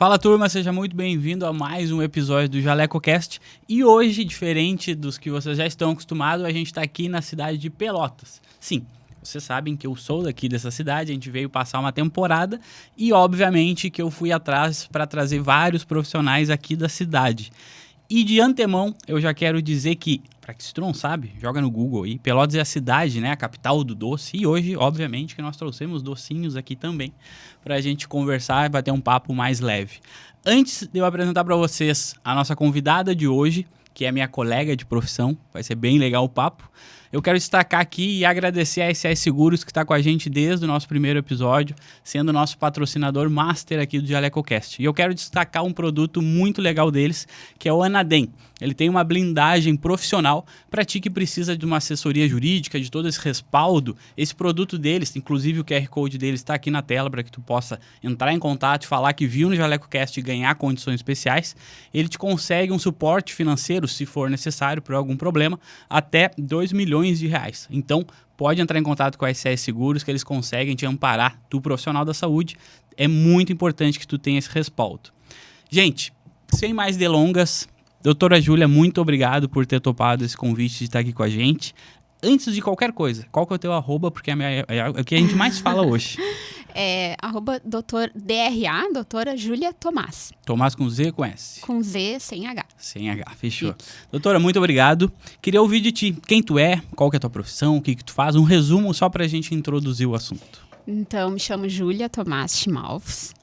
Fala turma, seja muito bem-vindo a mais um episódio do JalecoCast. E hoje, diferente dos que vocês já estão acostumados, a gente está aqui na cidade de Pelotas. Sim, vocês sabem que eu sou daqui dessa cidade, a gente veio passar uma temporada e obviamente que eu fui atrás para trazer vários profissionais aqui da cidade. E de antemão, eu já quero dizer que, para que se tu não sabe, joga no Google aí, Pelotas é a cidade, né, a capital do doce. E hoje, obviamente, que nós trouxemos docinhos aqui também, para a gente conversar e bater um papo mais leve. Antes de eu apresentar para vocês a nossa convidada de hoje, que é minha colega de profissão, vai ser bem legal o papo, eu quero destacar aqui e agradecer a SS Seguros, que está com a gente desde o nosso primeiro episódio, sendo nosso patrocinador master aqui do JalecoCast. E eu quero destacar um produto muito legal deles, que é o Anadem. Ele tem uma blindagem profissional para ti que precisa de uma assessoria jurídica, de todo esse respaldo. Esse produto deles, inclusive o QR Code deles está aqui na tela para que tu possa entrar em contato, falar que viu no JalecoCast e ganhar condições especiais. Ele te consegue um suporte financeiro, se for necessário, por algum problema, até R$2 milhões. Então, pode entrar em contato com a SS Seguros que eles conseguem te amparar, tu profissional da saúde. É muito importante que tu tenha esse respaldo. Gente, sem mais delongas, doutora Júlia, muito obrigado por ter topado esse convite de estar aqui com a gente. Antes de qualquer coisa, qual que é o teu arroba? Porque é o que a gente mais fala hoje. É @DRA, doutora Júlia Tomás. Tomás com Z ou com S? Com Z, sem H. Sem H, fechou. Doutora, muito obrigado. Queria ouvir de ti quem tu é, qual que é a tua profissão, o que tu faz, um resumo só pra gente introduzir o assunto. Então, me chamo Júlia Tomás Chimalfs.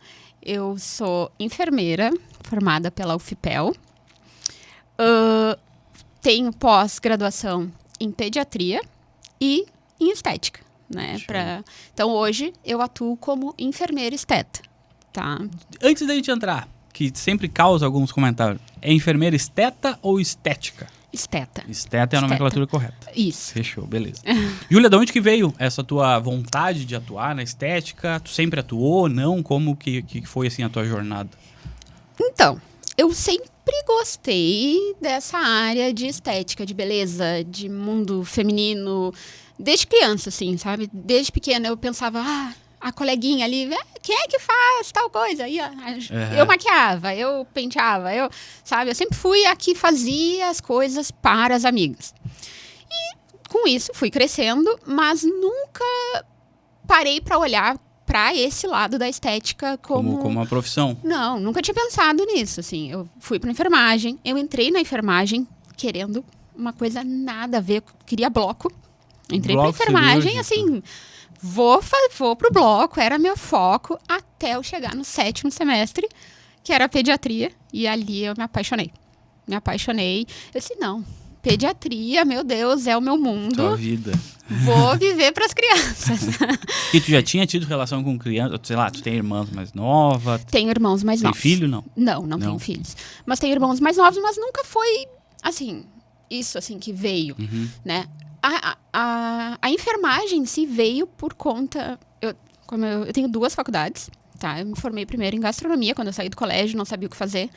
Eu sou enfermeira, formada pela UFPEL. Tenho pós-graduação em pediatria e em estética. Né, Então, hoje, eu atuo como enfermeira esteta, tá? Antes da gente entrar, que sempre causa alguns comentários, é enfermeira esteta ou estética? Esteta. Esteta é a nomenclatura correta. Isso. Fechou, beleza. Júlia, de onde que veio essa tua vontade de atuar na estética? Tu sempre atuou, não? Como que foi assim a tua jornada? Então, eu sempre gostei dessa área de estética, de beleza, de mundo feminino. Desde criança, assim, sabe? Desde pequena eu pensava, a coleguinha ali, quem é que faz tal coisa? Aí, eu maquiava, eu penteava, eu sempre fui a que fazia as coisas para as amigas. E com isso fui crescendo, mas nunca parei para olhar para esse lado da estética como uma profissão? Não, nunca tinha pensado nisso, assim. Eu fui para enfermagem, eu entrei na enfermagem querendo uma coisa nada a ver, queria bloco. Entrei para enfermagem, assim, vou pro bloco, era meu foco, até eu chegar no 7º semestre, que era pediatria, e ali eu me apaixonei. Eu disse, não, pediatria, meu Deus, é o meu mundo. Tua vida. Vou viver para as crianças. E tu já tinha tido relação com criança? Sei lá, tu tem irmãs mais novas? Tenho irmãos mais novos. Tem filho, não? Não tenho filhos. Mas tenho irmãos mais novos, mas nunca foi, assim, isso, assim, que veio, né? A enfermagem em si veio por conta... Como eu tenho 2 faculdades, tá? Eu me formei primeiro em gastronomia, quando eu saí do colégio, não sabia o que fazer.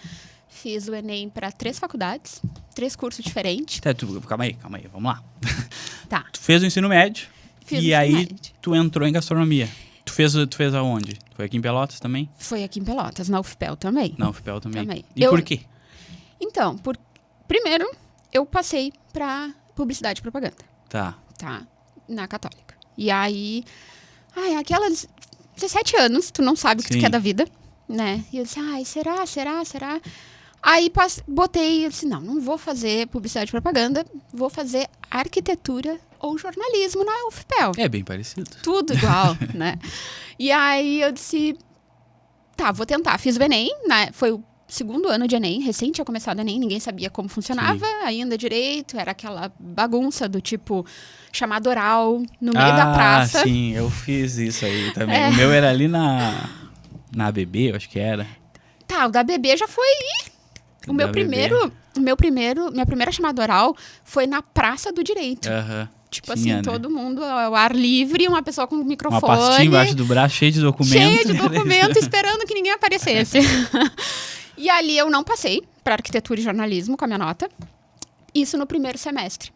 Fiz o Enem para 3 faculdades, 3 cursos diferentes. Calma aí, vamos lá. Tá. Tu fez o ensino médio, e aí médio. Tu entrou em gastronomia. Tu fez aonde? Foi aqui em Pelotas também? Foi aqui em Pelotas, na UFPEL também. Na UFPEL também. E por quê? Então, primeiro, eu passei para publicidade e propaganda. Tá. Na Católica. E aí, aquelas 17 anos, tu não sabe o que tu quer da vida, né? E eu disse, será? Aí botei, eu disse, não vou fazer publicidade e propaganda, vou fazer arquitetura ou jornalismo na UFPEL. É bem parecido. Tudo igual, né? E aí eu disse, vou tentar. Fiz o Enem, né? Foi o 2º ano de Enem, recém tinha começado o Enem, ninguém sabia como funcionava ainda direito, era aquela bagunça do tipo chamado oral no meio da praça. Sim, eu fiz isso aí também. O meu era ali na ABB, eu acho que era. O da ABB já foi... Minha primeira chamada oral foi na Praça do Direito. Tipo tinha, assim, todo mundo ao ar livre, uma pessoa com um microfone. Uma pastinha embaixo do braço, cheia de documento. Esperando que ninguém aparecesse. E ali eu não passei para arquitetura e jornalismo com a minha nota. Isso no primeiro semestre.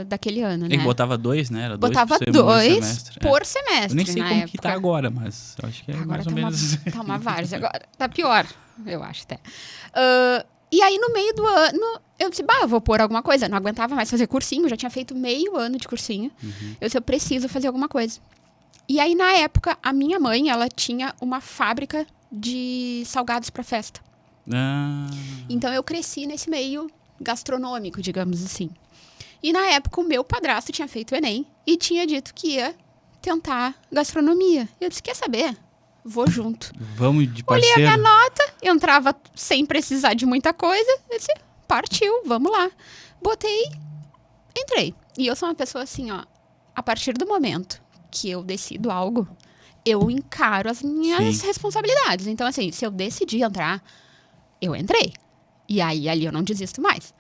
daquele ano, né? Ele botava 2, né? Era Botava 2 dois por É. semestre. Eu nem sei na como época. que tá agora, mas eu acho que é Agora mais tá ou menos. tá uma várzea agora. Tá pior, eu acho até. E aí, no meio do ano, eu disse, eu vou pôr alguma coisa. Não aguentava mais fazer cursinho, já tinha feito meio ano de cursinho. Eu disse, eu preciso fazer alguma coisa. E aí, na época, a minha mãe, ela tinha uma fábrica de salgados para festa. Então, eu cresci nesse meio gastronômico, digamos assim. E, na época, o meu padrasto tinha feito o Enem e tinha dito que ia tentar gastronomia. Eu disse, quer saber? Vou junto. Vamos de parceiro. Olhei a minha nota, entrava sem precisar de muita coisa. Eu disse, partiu, vamos lá. Botei, entrei. E eu sou uma pessoa assim, ó, a partir do momento que eu decido algo, eu encaro as minhas responsabilidades. Então, assim, se eu decidi entrar, eu entrei. E aí, ali eu não desisto mais.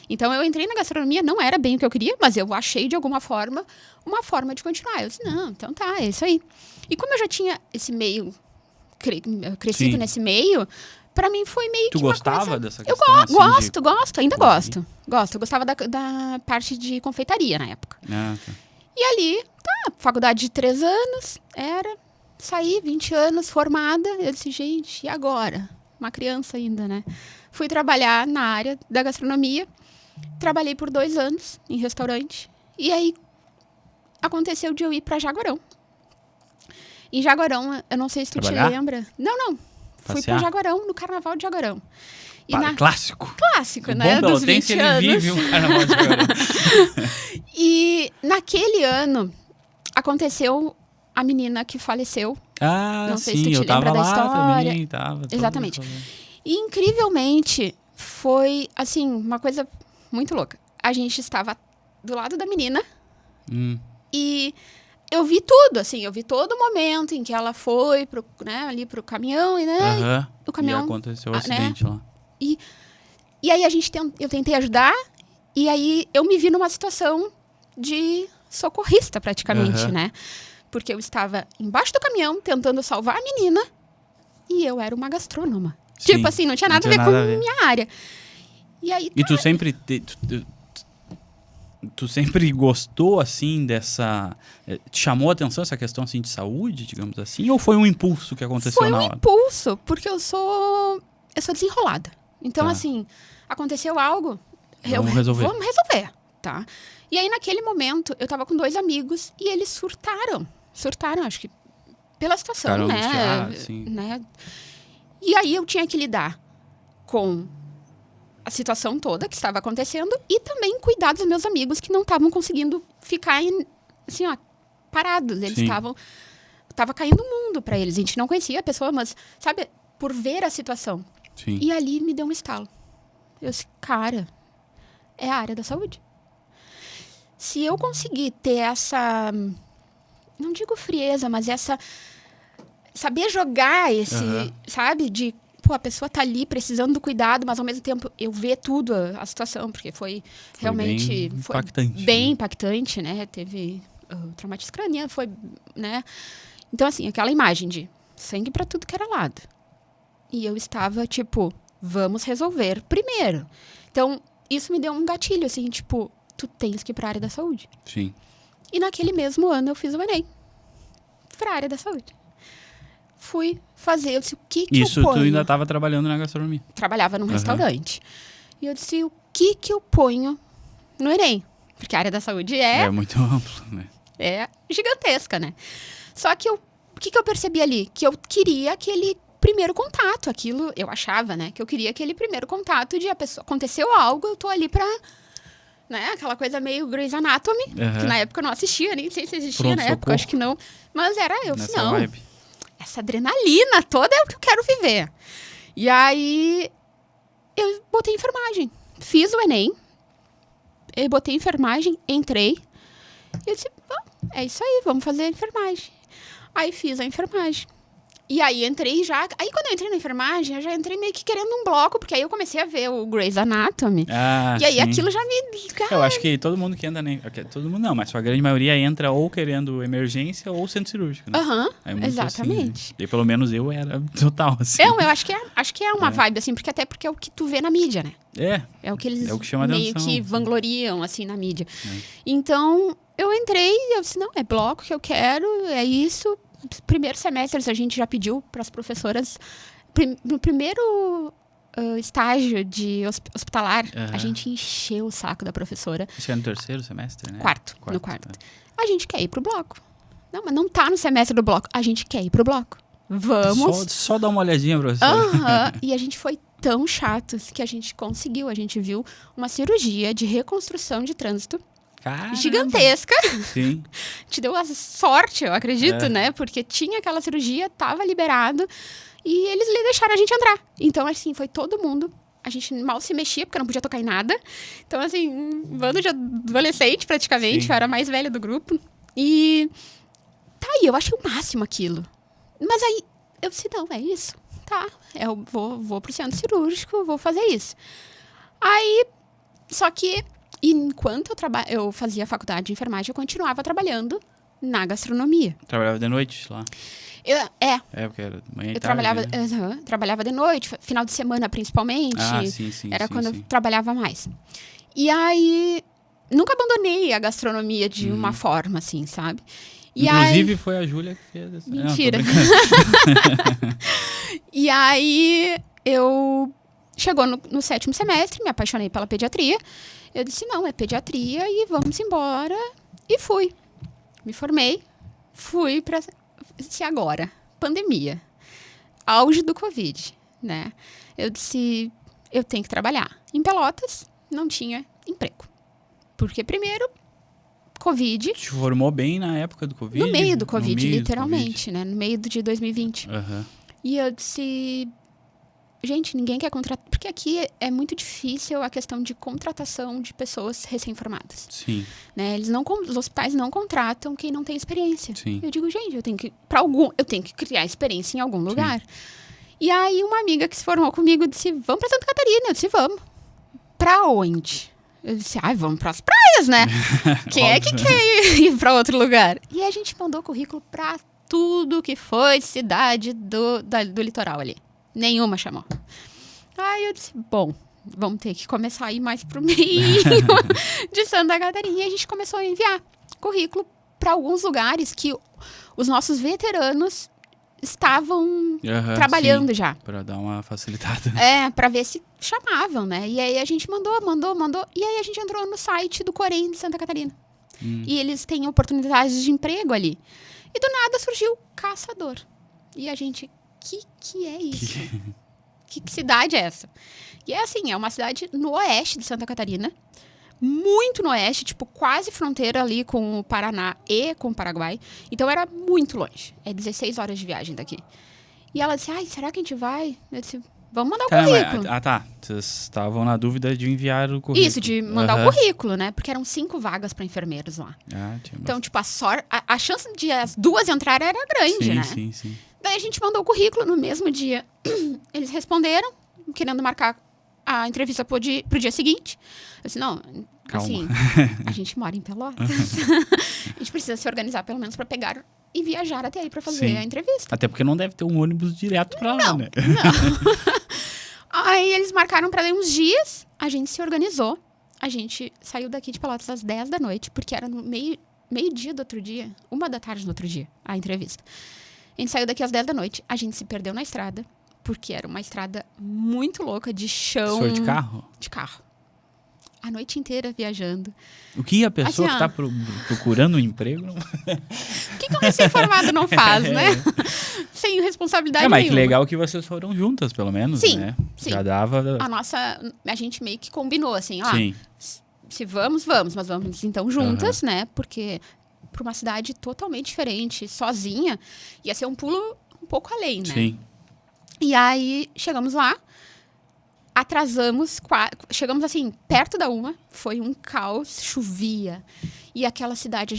Então, eu entrei na gastronomia, não era bem o que eu queria, mas eu achei, de alguma forma, uma forma de continuar. Eu disse, não, então tá, é isso aí. E como eu já tinha esse meio, crescido nesse meio, pra mim foi meio que uma coisa... Tu gostava dessa Eu questão? gosto, ainda gosto. Gosto, eu gostava da parte de confeitaria na época. Tá. E ali, faculdade de 3 anos, saí, 20 anos, formada. Eu disse, gente, e agora? Uma criança ainda, né? Fui trabalhar na área da gastronomia. Trabalhei por 2 anos em restaurante. E aí, aconteceu de eu ir pra Jaguarão. Em Jaguarão, eu não sei se tu te lembra. Não. Fui pra Jaguarão, no Carnaval de Jaguarão. Clássico. Clássico, né? Dos 20 anos. Ele vive um Carnaval de Jaguarão. E naquele ano, aconteceu a menina que faleceu. Não sei se tu te lembra da história. Também, tava. Exatamente. E, incrivelmente, foi, assim, uma coisa muito louca. A gente estava do lado da menina e eu vi tudo, assim, eu vi todo o momento em que ela foi ali pro caminhão, né? O caminhão, e aconteceu o acidente lá. E aí eu tentei ajudar e aí eu me vi numa situação de socorrista, praticamente, né? Porque eu estava embaixo do caminhão tentando salvar a menina e eu era uma gastrônoma. Sim, tipo assim, não tinha nada a ver com a minha área. E aí, e tu sempre... Tu sempre gostou, assim, dessa... Te chamou a atenção essa questão, assim, de saúde, digamos assim? Ou foi um impulso que aconteceu na hora? Foi um impulso, porque eu sou desenrolada. Então, assim, aconteceu algo... Vamos resolver, tá? E aí, naquele momento, eu tava com 2 amigos e eles surtaram. Surtaram, acho que pela situação, né? E aí, eu tinha que lidar com a situação toda que estava acontecendo e também cuidar dos meus amigos que não estavam conseguindo ficar, assim, ó, parados. Eles tava caindo o mundo para eles. A gente não conhecia a pessoa, mas, sabe, por ver a situação. Sim. E ali me deu um estalo. Eu disse, cara, é a área da saúde. Se eu conseguir ter essa, não digo frieza, mas essa, saber jogar esse, sabe, de, a pessoa tá ali precisando do cuidado, mas ao mesmo tempo eu ver tudo a situação, porque foi realmente bem impactante, né? Teve traumatismo craniano, né? Então, assim, aquela imagem de sangue para tudo que era lado. E eu estava, tipo, vamos resolver primeiro. Então, isso me deu um gatilho, assim, tipo, tu tens que ir pra área da saúde. Sim. E naquele mesmo ano eu fiz o Enem pra área da saúde. Fui fazer, eu disse, o que isso eu ponho? Tu ainda estava trabalhando na gastronomia? Trabalhava num restaurante. E eu disse, o que eu ponho no Enem? Porque a área da saúde é muito amplo, né? É gigantesca, né? Só que o que eu percebi ali? Que eu queria aquele primeiro contato, aquilo, eu achava, né? Que eu queria aquele primeiro contato de a pessoa, aconteceu algo, eu tô ali pra, né? Aquela coisa meio Grey's Anatomy, que na época eu não assistia, nem sei se existia na época, acho que não. Mas era eu, nessa não. Vibe. Essa adrenalina toda é o que eu quero viver. E aí, eu botei enfermagem. Fiz o Enem, eu botei enfermagem, entrei, e eu disse, é isso aí, vamos fazer a enfermagem. Aí fiz a enfermagem. E aí entrei já... Aí quando eu entrei na enfermagem, eu já entrei meio que querendo um bloco, porque aí eu comecei a ver o Grey's Anatomy. Ah, E aí sim. aquilo já me... Eu acho que todo mundo que entra, né? Todo mundo não, mas a grande maioria entra ou querendo emergência ou centro cirúrgico, né? Aham, É muito exatamente. Assim, e pelo menos eu era total, assim. Eu acho que é uma vibe, assim, porque até porque é o que tu vê na mídia, né? É o que eles o que chama meio atenção, que sim. vangloriam, assim, na mídia. Então, eu entrei e eu disse, não, é bloco que eu quero, é isso. Primeiro semestre a gente já pediu para as professoras... No primeiro estágio de hospitalar, a gente encheu o saco da professora. Isso é no terceiro semestre, né? No quarto. A gente quer ir pro bloco. Não, mas não tá no semestre do bloco. A gente quer ir pro bloco. Vamos. Só dar uma olhadinha, professora. E a gente foi tão chatos que a gente conseguiu. A gente viu uma cirurgia de reconstrução de trânsito. Caramba. Gigantesca. Sim. Te deu a sorte, eu acredito, né? Porque tinha aquela cirurgia, tava liberado. E eles deixaram a gente entrar. Então, assim, foi todo mundo. A gente mal se mexia, porque não podia tocar em nada. Então, assim, um bando de adolescente, praticamente. Sim. Eu era a mais velha do grupo. E tá aí, eu achei o máximo aquilo. Mas aí, eu disse, não, é isso. Tá, eu vou pro centro cirúrgico, vou fazer isso. Aí, só que, enquanto eu fazia a faculdade de enfermagem, eu continuava trabalhando na gastronomia. Trabalhava de noite lá. Porque era manhã e eu tarde, né? trabalhava de noite, final de semana principalmente. Sim. Era quando eu trabalhava mais. E aí, nunca abandonei a gastronomia de uma forma, assim, sabe? E Inclusive, foi a Júlia que fez essa. Mentira. E aí, chegou no 7º semestre, me apaixonei pela pediatria. Eu disse, não, é pediatria e vamos embora. E fui. Me formei, fui para... Se agora, pandemia, auge do Covid, né? Eu disse, eu tenho que trabalhar. Em Pelotas, não tinha emprego. Porque primeiro, Covid... Te formou bem na época do Covid? No meio do Covid, literalmente, né? No meio de 2020. Uhum. E eu disse... Gente, ninguém quer contratar... Porque aqui é muito difícil a questão de contratação de pessoas recém-formadas. Sim. Né? Os hospitais não contratam quem não tem experiência. Sim. Eu digo, gente, eu tenho que criar experiência em algum lugar. Sim. E aí uma amiga que se formou comigo disse, vamos pra Santa Catarina. Eu disse, vamos. Pra onde? Eu disse, vamos pras praias, né? Quem é que quer ir pra outro lugar? E a gente mandou currículo pra tudo que foi cidade do litoral ali. Nenhuma chamou. Aí eu disse, bom, vamos ter que começar a ir mais pro meio de Santa Catarina. E a gente começou a enviar currículo para alguns lugares que os nossos veteranos estavam trabalhando já. Para dar uma facilitada. Para ver se chamavam, né? E aí a gente mandou. E aí a gente entrou no site do Corém de Santa Catarina. E eles têm oportunidades de emprego ali. E do nada surgiu caçador. E a gente... que é isso? Que cidade é essa? E é assim, é uma cidade no oeste de Santa Catarina, muito no oeste, tipo, quase fronteira ali com o Paraná e com o Paraguai. Então era muito longe. É 16 horas de viagem daqui. E ela disse, será que a gente vai? Eu disse, vamos mandar o currículo. Tá. Vocês estavam na dúvida de enviar o currículo. Isso, de mandar o currículo, né? Porque eram 5 vagas para enfermeiros lá. Então, tipo, a chance de as 2 entrarem era grande, né? Sim. Daí a gente mandou o currículo no mesmo dia. Eles responderam, querendo marcar a entrevista pro dia seguinte. Eu disse, não, calma. Assim, a gente mora em Pelotas. A gente precisa se organizar pelo menos para pegar e viajar até aí para fazer a entrevista. Até porque não deve ter um ônibus direto para lá, né? Não. Aí eles marcaram para uns dias, a gente se organizou. A gente saiu daqui de Pelotas às 10 da noite, porque era no meio-dia do outro dia, 1h do outro dia, a entrevista. A gente saiu daqui às 10 da noite, a gente se perdeu na estrada, porque era uma estrada muito louca, de chão... Foi de carro? De carro. A noite inteira viajando. O que a pessoa assim, que está procurando um emprego... O que um recém-formado não faz, né? Sem responsabilidade mas nenhuma. que legal que vocês foram juntas, pelo menos, né? Sim. Já dava... A gente meio que combinou, assim, Sim. Se vamos, mas vamos então juntas, né? Porque para uma cidade totalmente diferente, sozinha, ia ser um pulo um pouco além, né? Sim. E aí, chegamos lá, atrasamos, chegamos assim, perto da 1, foi um caos, chovia. E aquela cidade,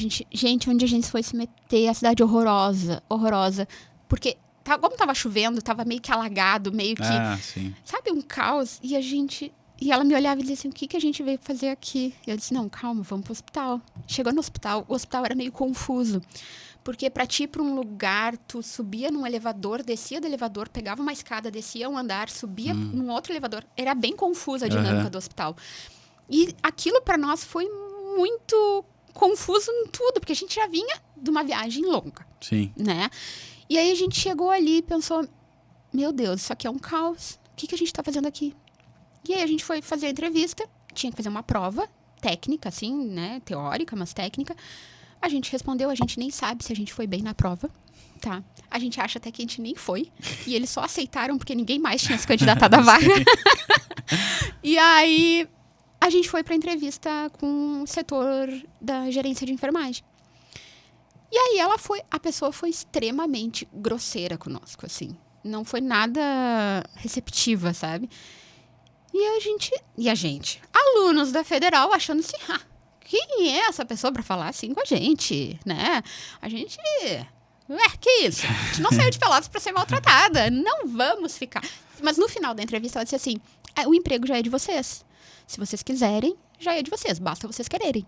onde a gente foi se meter, a cidade horrorosa, porque como tava chovendo, tava meio que alagado, meio que... sim. Sabe, um caos. E ela me olhava e dizia assim, o que a gente veio fazer aqui? E eu disse, não, calma, vamos pro hospital. Chegou no hospital, o hospital era meio confuso. Porque pra ti ir pra um lugar, tu subia num elevador, descia do elevador, pegava uma escada, descia um andar, subia num outro elevador. Era bem confusa a dinâmica do hospital. E aquilo pra nós foi muito confuso em tudo, porque a gente já vinha de uma viagem longa. Sim. Né? E aí a gente chegou ali e pensou, meu Deus, isso aqui é um caos. O que a gente tá fazendo aqui? E aí a gente foi fazer a entrevista, tinha que fazer uma prova técnica, assim, né? Teórica, mas técnica. A gente respondeu, a gente nem sabe se a gente foi bem na prova, tá? A gente acha até que a gente nem foi. E eles só aceitaram porque ninguém mais tinha se candidatado à vaga. E aí a gente foi pra entrevista com o setor da gerência de enfermagem. E aí a pessoa foi extremamente grosseira conosco, assim. Não foi nada receptiva, sabe? E a gente, alunos da Federal, achando assim, quem é essa pessoa para falar assim com a gente, né? A gente, que isso? A gente não saiu de Pelotas para ser maltratada, não vamos ficar. Mas no final da entrevista ela disse assim, o emprego já é de vocês. Se vocês quiserem, já é de vocês, basta vocês quererem.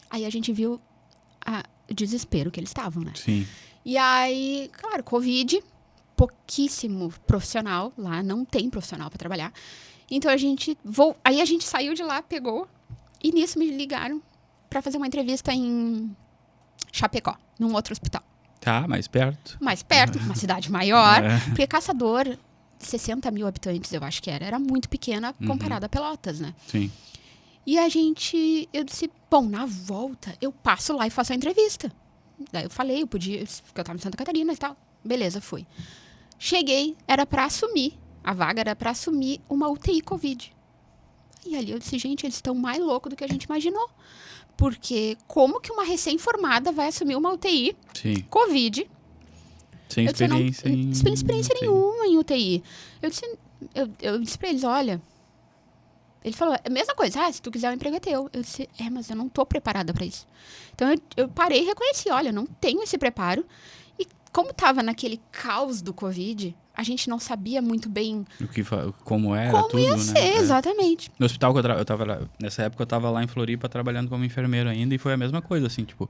Aí a gente viu o desespero que eles estavam, né? Sim. E aí, claro, Covid, pouquíssimo profissional lá, não tem profissional para trabalhar. Então aí a gente saiu de lá, pegou, e nisso me ligaram para fazer uma entrevista em Chapecó, num outro hospital. Tá, mais perto. Mais perto, uma cidade maior, porque Caçador, 60 mil habitantes, eu acho que era muito pequena comparada a Pelotas, né? Sim. E eu disse, bom, na volta eu passo lá e faço a entrevista. Daí eu falei, porque eu tava em Santa Catarina e tal. Beleza, fui. Cheguei, a vaga era para assumir uma UTI Covid. E ali eu disse, gente, eles estão mais loucos do que a gente imaginou. Porque como que uma recém-formada vai assumir uma UTI Covid? Sem experiência sem experiência nenhuma em UTI. Eu disse para eles, olha... Ele falou, a mesma coisa, se tu quiser o emprego é teu. Eu disse, mas eu não tô preparada para isso. Então eu parei e reconheci, olha, eu não tenho esse preparo. E como tava naquele caos do Covid, a gente não sabia muito bem como era, como tudo, ia né? ser, exatamente. No hospital que eu tava lá, nessa época eu tava lá em Floripa trabalhando como enfermeiro ainda, e foi a mesma coisa, assim, tipo,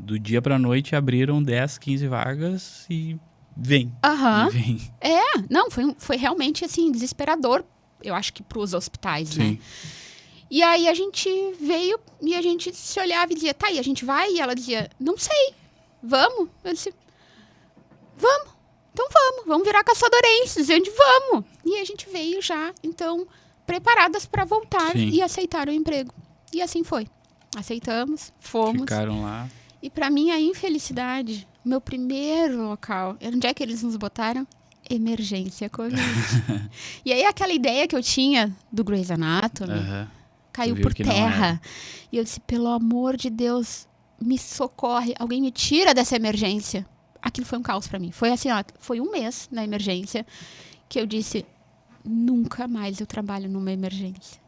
do dia pra noite abriram 10, 15 vagas e vem. E vem. Não, foi realmente, assim, desesperador, eu acho que pros hospitais, Sim. né? E aí a gente veio e a gente se olhava e dizia, tá, e a gente vai? E ela dizia, não sei, vamos? Eu disse, vamos. Então vamos virar caçadorenses, a gente vamos. E a gente veio já, então, preparadas para voltar e aceitar o emprego. E assim foi. Aceitamos, fomos. Ficaram lá. E para minha infelicidade, meu primeiro local, onde é que eles nos botaram? Emergência Covid. E aí aquela ideia que eu tinha do Grey's Anatomy caiu por terra. E eu disse, pelo amor de Deus, me socorre, alguém me tira dessa emergência. Aquilo foi um caos pra mim. Foi assim, foi um mês na emergência que eu disse, nunca mais eu trabalho numa emergência.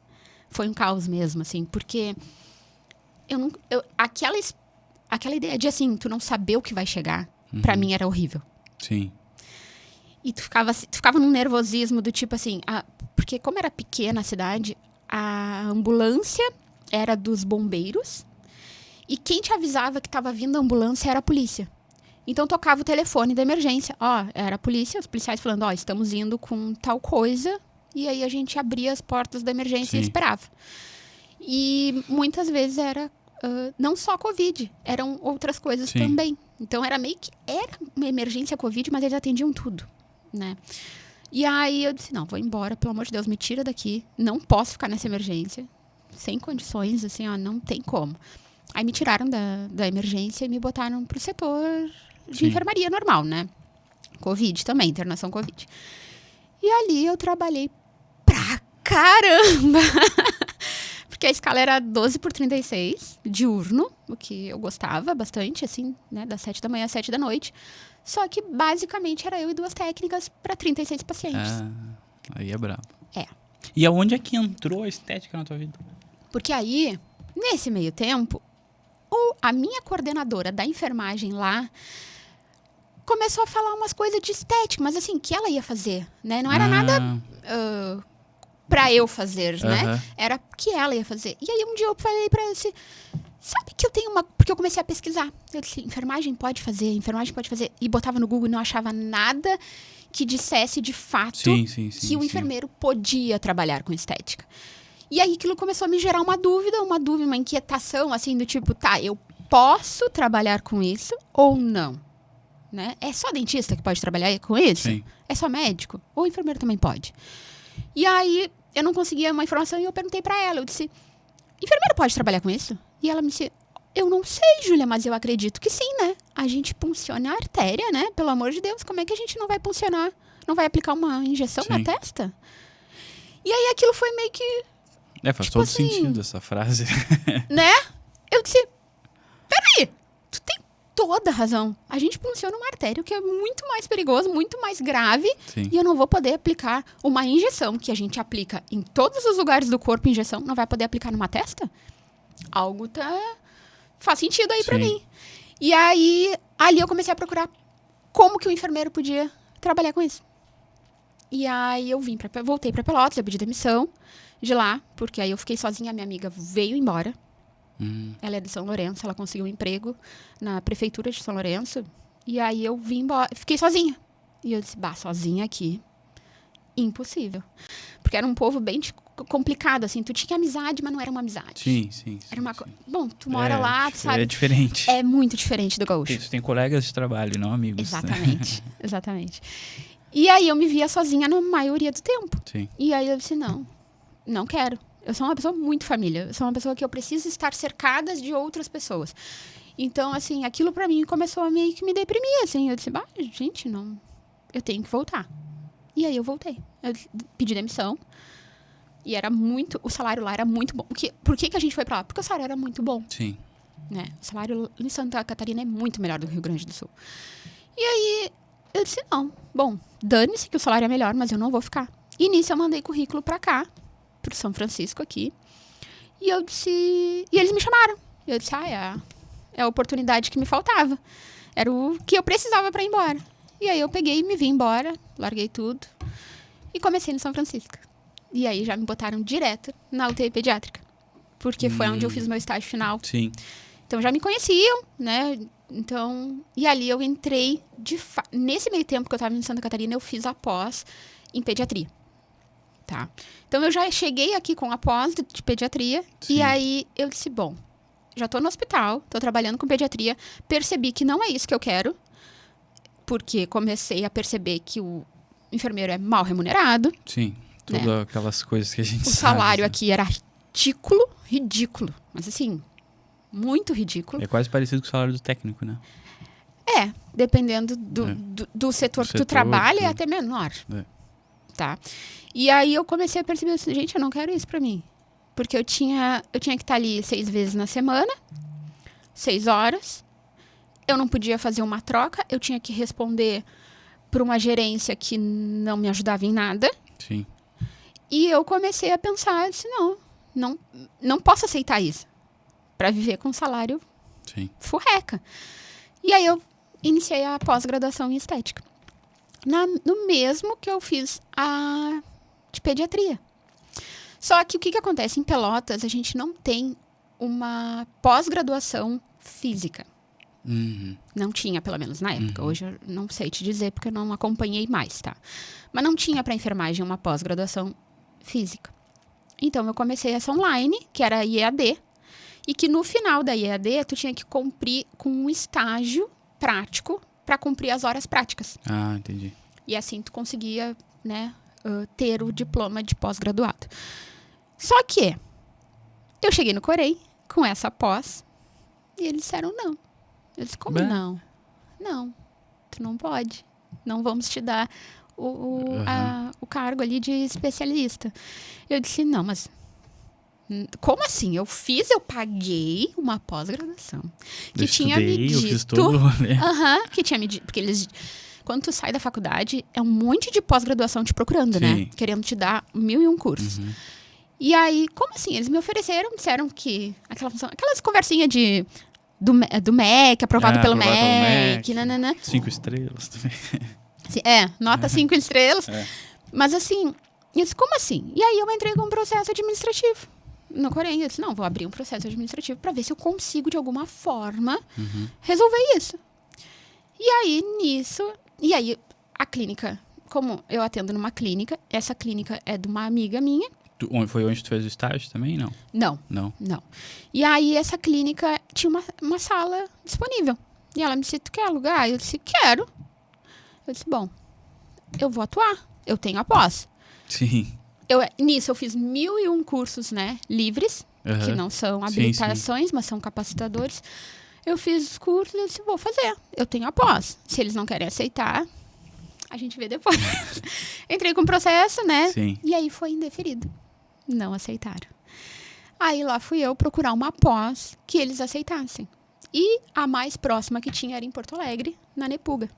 Foi um caos mesmo, assim, porque aquela ideia de, assim, tu não saber o que vai chegar, pra mim era horrível. Sim. E tu ficava num nervosismo do tipo assim, porque como era pequena a cidade, a ambulância era dos bombeiros e quem te avisava que estava vindo a ambulância era a polícia. Então tocava o telefone da emergência. Era a polícia, os policiais falando, estamos indo com tal coisa. E aí a gente abria as portas da emergência e esperava. E muitas vezes era não só Covid, eram outras coisas também. Então era uma emergência Covid, mas eles atendiam tudo, né? E aí eu disse, não, vou embora, pelo amor de Deus, me tira daqui. Não posso ficar nessa emergência. Sem condições, assim, não tem como. Aí me tiraram da emergência e me botaram pro setor de enfermaria normal, né? Covid também, internação Covid. E ali eu trabalhei pra caramba! Porque a escala era 12/36, diurno, o que eu gostava bastante, assim, né? Das 7 da manhã às 7 da noite. Só que, basicamente, era eu e 2 técnicas para 36 pacientes. Aí é brabo. É. E aonde é que entrou a estética na tua vida? Porque aí, nesse meio tempo, a minha coordenadora da enfermagem lá começou a falar umas coisas de estética, mas assim, que ela ia fazer, né? Não era nada pra eu fazer, né? Era que ela ia fazer. E aí um dia eu falei pra ela assim, sabe que eu tenho uma... Porque eu comecei a pesquisar. Eu disse, enfermagem pode fazer. E botava no Google e não achava nada que dissesse de fato que o enfermeiro podia trabalhar com estética. E aí aquilo começou a me gerar uma dúvida, uma inquietação, assim, do tipo, tá, eu posso trabalhar com isso ou não? Né? É só dentista que pode trabalhar com isso? Sim. É só médico? Ou enfermeiro também pode? E aí eu não conseguia uma informação e eu perguntei pra ela, eu disse, enfermeiro pode trabalhar com isso? E ela me disse, eu não sei, Júlia, mas eu acredito que sim, né? A gente punciona a artéria, né? Pelo amor de Deus, como é que a gente não vai puncionar? Não vai aplicar uma injeção na testa? E aí aquilo foi meio que... faz todo sentido essa frase. Né? Eu disse, peraí, tu tem toda a razão. A gente funciona uma artéria, que é muito mais perigoso, muito mais grave. Sim. E eu não vou poder aplicar uma injeção que a gente aplica em todos os lugares do corpo, injeção, não vai poder aplicar numa testa? Algo faz sentido aí pra mim. E aí, ali eu comecei a procurar como que o enfermeiro podia trabalhar com isso. E aí eu voltei pra Pelotas, eu pedi demissão de lá, porque aí eu fiquei sozinha, a minha amiga veio embora. Ela é de São Lourenço, ela conseguiu um emprego na prefeitura de São Lourenço. E aí eu vim embora, fiquei sozinha. E eu disse, sozinha aqui, impossível. Porque era um povo bem complicado, assim, tu tinha amizade, mas não era uma amizade. Sim. Era uma Bom, tu mora lá, tu sabe. É diferente. É muito diferente do gaúcho. Tu tem colegas de trabalho, não amigos. Exatamente, exatamente. E aí eu me via sozinha na maioria do tempo. Sim. E aí eu disse, não quero. Eu sou uma pessoa muito família. Eu sou uma pessoa que eu preciso estar cercada de outras pessoas. Então, assim, aquilo pra mim começou a meio que me deprimir, assim. Eu disse, gente, não... Eu tenho que voltar. E aí eu voltei. Eu pedi demissão. E era muito... O salário lá era muito bom. Por que a gente foi pra lá? Porque o salário era muito bom. Sim. Né? O salário em Santa Catarina é muito melhor do que o Rio Grande do Sul. E aí eu disse, dane-se que o salário é melhor, mas eu não vou ficar. E nisso eu mandei currículo pra cá, pro São Francisco aqui. E eu disse... E eles me chamaram. Eu disse, é a oportunidade que me faltava. Era o que eu precisava pra ir embora. E aí eu peguei e me vim embora, larguei tudo. E comecei no São Francisco. E aí já me botaram direto na UTI pediátrica. Porque foi onde eu fiz meu estágio final. Sim. Então já me conheciam, né? Então... E ali eu entrei nesse meio tempo que eu estava em Santa Catarina, eu fiz a pós em pediatria. Tá? Então eu já cheguei aqui com a pós de pediatria. Sim. E aí eu disse, já tô no hospital, tô trabalhando com pediatria, percebi que não é isso que eu quero, porque comecei a perceber que o enfermeiro é mal remunerado. Sim, todas aquelas coisas que a gente sabe. O salário aqui era ridículo, mas assim, muito ridículo. É quase parecido com o salário do técnico, né? Dependendo do setor que tu trabalha, é até menor. Tá? E aí eu comecei a perceber assim, gente, eu não quero isso pra mim. Porque eu tinha que estar ali 6 vezes na semana, 6 horas. Eu não podia fazer uma troca, eu tinha que responder para uma gerência que não me ajudava em nada. Sim. E eu comecei a pensar, disse, não posso aceitar isso. Para viver com salário furreca. E aí eu iniciei a pós-graduação em estética. No mesmo que eu fiz a de pediatria. Só que o que acontece? Em Pelotas, a gente não tem uma pós-graduação física. Não tinha, pelo menos na época. Hoje eu não sei te dizer, porque eu não acompanhei mais, tá? Mas não tinha para enfermagem uma pós-graduação física. Então, eu comecei essa online, que era a IEAD, e que no final da IEAD, tu tinha que cumprir com um estágio prático para cumprir as horas práticas. Ah, entendi. E assim tu conseguia, né, ter o diploma de pós-graduado. Só que eu cheguei no Corém com essa pós e eles disseram não. Eu disse, como não? Não, tu não pode. Não vamos te dar o cargo ali de especialista. Eu disse, não, mas como assim? Eu paguei uma pós-graduação. Que tinha me dito... Eu fiz todo o rolê. Que tinha me dito... Porque eles... Quando tu sai da faculdade, é um monte de pós-graduação te procurando, né? Querendo te dar 1001 cursos. E aí, como assim? Eles me ofereceram, disseram que... Aquelas conversinhas de... do MEC, aprovado pelo aprovado MEC. pelo MEC. Nananã. 5 estrelas também. Nota 5 estrelas. É. Mas assim, isso, como assim? E aí eu entrei com um processo administrativo no Corém. Eu disse, não, vou abrir um processo administrativo para ver se eu consigo, de alguma forma, resolver isso. E aí a clínica, como eu atendo numa clínica, essa clínica é de uma amiga minha. Foi onde tu fez o estágio também? Não. Não. E aí essa clínica tinha uma sala disponível. E ela me disse, tu quer alugar? Eu disse, quero. Eu disse, bom, eu vou atuar. Eu tenho a pós. Sim. Nisso eu fiz 1001 cursos, né, livres, que não são habilitações, mas são capacitadores. Eu fiz os cursos e eu disse, vou fazer. Eu tenho a pós. Se eles não querem aceitar, a gente vê depois. Entrei com o processo, né? Sim. E aí foi indeferido. Não aceitaram. Aí lá fui eu procurar uma pós que eles aceitassem. E a mais próxima que tinha era em Porto Alegre, na Nepuga.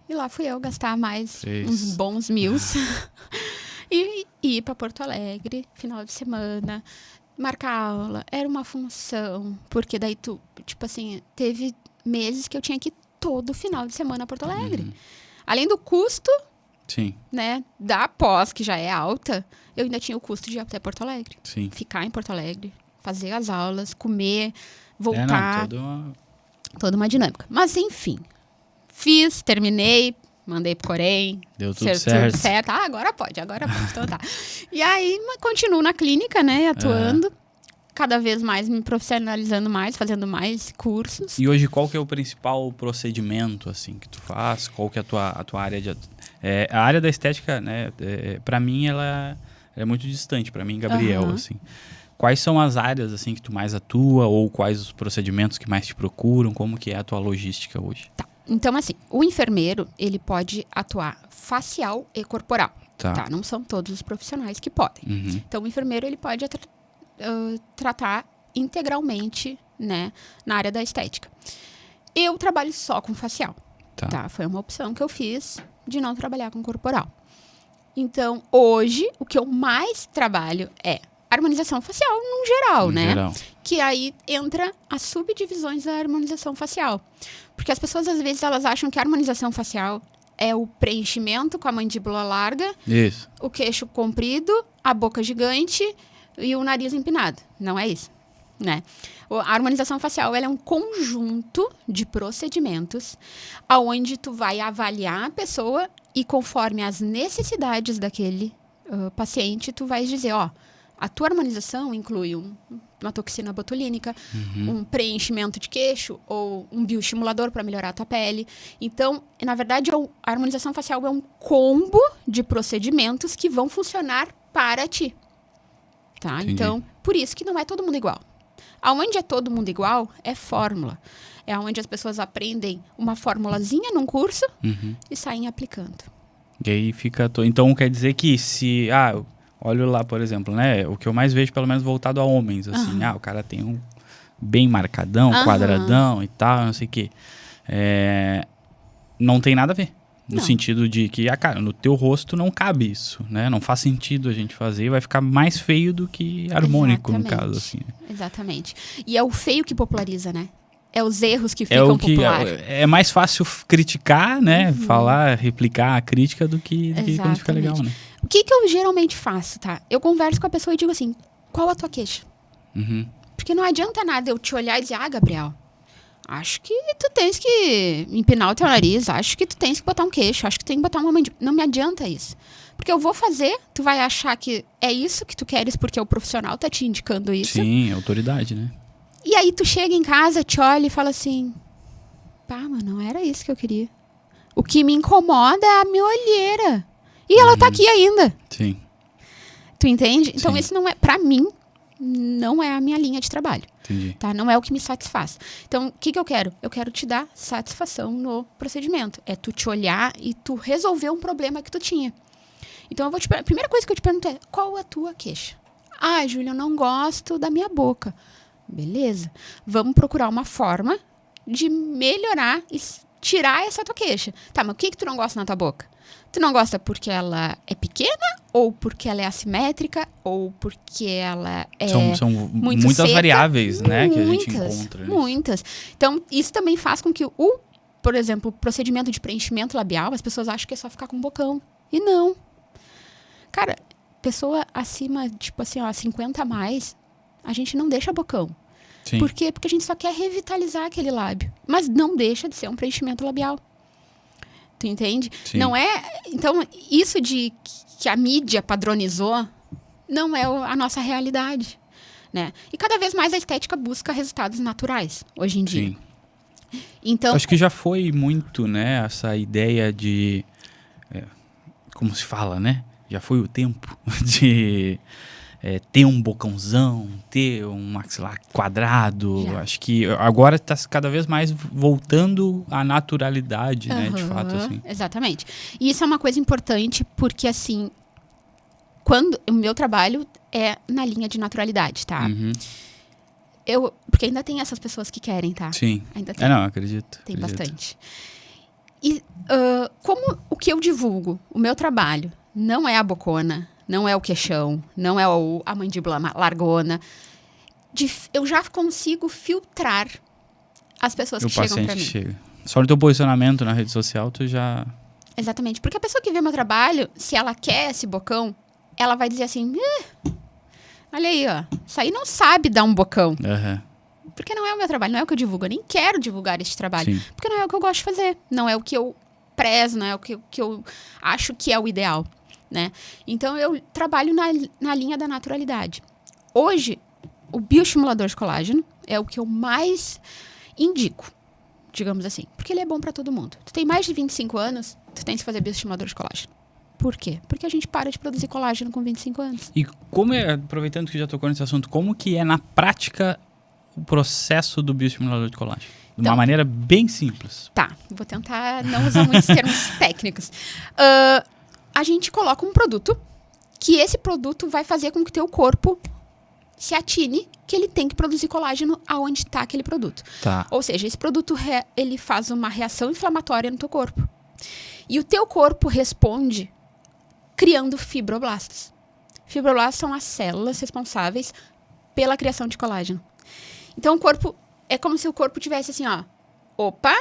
E lá fui eu gastar mais uns bons 1.000 e ir para Porto Alegre, final de semana, marcar aula. Era uma função, porque daí tipo assim, teve meses que eu tinha que ir todo final de semana a Porto Alegre. Além do custo, né, da pós, que já é alta, eu ainda tinha o custo de ir até Porto Alegre. Sim. Ficar em Porto Alegre, fazer as aulas, comer, voltar. Toda uma dinâmica. Mas, enfim, fiz, terminei, mandei pro Corém. Deu tudo certo. Agora pode, então tá. E aí, continuo na clínica, né, atuando. Cada vez mais me profissionalizando mais, fazendo mais cursos. E hoje, qual que é o principal procedimento, assim, que tu faz? Qual que é a tua área de... a área da estética, né, pra mim, ela é muito distante, pra mim, Gabriel, assim. Quais são as áreas, assim, que tu mais atua? Ou quais os procedimentos que mais te procuram? Como que é a tua logística hoje? Tá. Então, assim, o enfermeiro, ele pode atuar facial e corporal. Tá? Não são todos os profissionais que podem. Então, o enfermeiro, ele pode tratar integralmente, né, na área da estética. Eu trabalho só com facial. Tá? Foi uma opção que eu fiz de não trabalhar com corporal. Então, hoje, o que eu mais trabalho é harmonização facial no geral, né? Que aí entra as subdivisões da harmonização facial. Porque as pessoas, às vezes, elas acham que a harmonização facial é o preenchimento com a mandíbula larga, o queixo comprido, a boca gigante e o nariz empinado. Não é isso, né? A harmonização facial, ela é um conjunto de procedimentos onde tu vai avaliar a pessoa e, conforme as necessidades daquele paciente, tu vai dizer, a tua harmonização inclui uma toxina botulínica, um preenchimento de queixo ou um bioestimulador para melhorar a tua pele. Então, na verdade, a harmonização facial é um combo de procedimentos que vão funcionar para ti. Tá? Então, por isso que não é todo mundo igual. Aonde é todo mundo igual é fórmula. É onde as pessoas aprendem uma formulazinha num curso e saem aplicando. E aí fica... Então, quer dizer que se... olha lá, por exemplo, né? O que eu mais vejo, pelo menos, voltado a homens, assim. O cara tem um bem marcadão, quadradão e tal, não sei o quê. Não tem nada a ver. No sentido de que, cara, no teu rosto não cabe isso, né? Não faz sentido a gente fazer, vai ficar mais feio do que harmônico, no caso, assim. Exatamente. E é o feio que populariza, né? É os erros que ficam populares. É mais fácil criticar, né? Falar, replicar a crítica do que quando fica legal, né? O que eu geralmente faço, tá? Eu converso com a pessoa e digo assim, qual a tua queixa? Porque não adianta nada eu te olhar e dizer, Gabriel, acho que tu tens que empinar o teu nariz, acho que tu tens que botar um queixo, acho que tu tem que botar uma mandíbula. Não me adianta isso. Porque eu vou fazer, tu vai achar que é isso que tu queres porque o profissional tá te indicando isso. Sim, autoridade, né? E aí tu chega em casa, te olha e fala assim, mas não era isso que eu queria. O que me incomoda é a minha olheira. E ela tá aqui ainda. Sim. Tu entende? Então, esse não é, pra mim, não é a minha linha de trabalho. Entendi. Tá? Não é o que me satisfaz. Então, o que eu quero? Eu quero te dar satisfação no procedimento. É tu te olhar e tu resolver um problema que tu tinha. Então, a primeira coisa que eu te pergunto é, qual a tua queixa? Júlia, eu não gosto da minha boca. Beleza. Vamos procurar uma forma de melhorar e tirar essa tua queixa. Tá, mas o que tu não gosta na tua boca? Tu não gosta porque ela é pequena, ou porque ela é assimétrica, ou porque ela é São muito muitas seca? variáveis, né, que a gente encontra. Muitas. Então, isso também faz com que por exemplo, o procedimento de preenchimento labial, as pessoas acham que é só ficar com um bocão. E não. Cara, pessoa acima, tipo assim, 50 a mais, a gente não deixa bocão. Sim. Por quê? Porque a gente só quer revitalizar aquele lábio. Mas não deixa de ser um preenchimento labial. Tu entende? Sim. Não é... Então, isso de que a mídia padronizou não é a nossa realidade, né? E cada vez mais a estética busca resultados naturais, hoje em dia. Sim. Então, Acho que já foi muito, né, essa ideia de... como se fala, né? Já foi o tempo de ter um bocãozão, ter um maxilar quadrado. Já. Acho que agora está cada vez mais voltando à naturalidade, né? De fato, assim. Exatamente. E isso é uma coisa importante porque, assim, quando o meu trabalho é na linha de naturalidade, tá? Uhum. Porque ainda tem essas pessoas que querem, tá? Sim. Ainda tem. Não, acredito. Tem acredito. bastante. E como o que eu divulgo, o meu trabalho, não é a bocona, não é o queixão, não é a mandíbula largona, eu já consigo filtrar as pessoas que chegam pra mim. Chega. Só no teu posicionamento na rede social, tu já... Exatamente. Porque a pessoa que vê meu trabalho, se ela quer esse bocão, ela vai dizer assim, olha aí, ó, isso aí não sabe dar um bocão. Uhum. Porque não é o meu trabalho, não é o que eu divulgo. Eu nem quero divulgar esse trabalho. Sim. Porque não é o que eu gosto de fazer. Não é o que eu prezo, não é o que eu acho que é o ideal, né? Então, eu trabalho na linha da naturalidade. Hoje, o bioestimulador de colágeno é o que eu mais indico, digamos assim. Porque ele é bom para todo mundo. Tu tem mais de 25 anos, tu tem que fazer bioestimulador de colágeno. Por quê? Porque a gente para de produzir colágeno com 25 anos. E como aproveitando que já tocou nesse assunto, como que é na prática o processo do bioestimulador de colágeno? De uma maneira bem simples. Tá, vou tentar não usar muitos termos técnicos. A gente coloca um produto, que esse produto vai fazer com que o teu corpo se atine que ele tem que produzir colágeno aonde está aquele produto. Tá. Ou seja, esse produto ele faz uma reação inflamatória no teu corpo. E o teu corpo responde criando fibroblastos. Fibroblastos são as células responsáveis pela criação de colágeno. Então, o corpo... É como se o corpo tivesse assim, ó... Opa,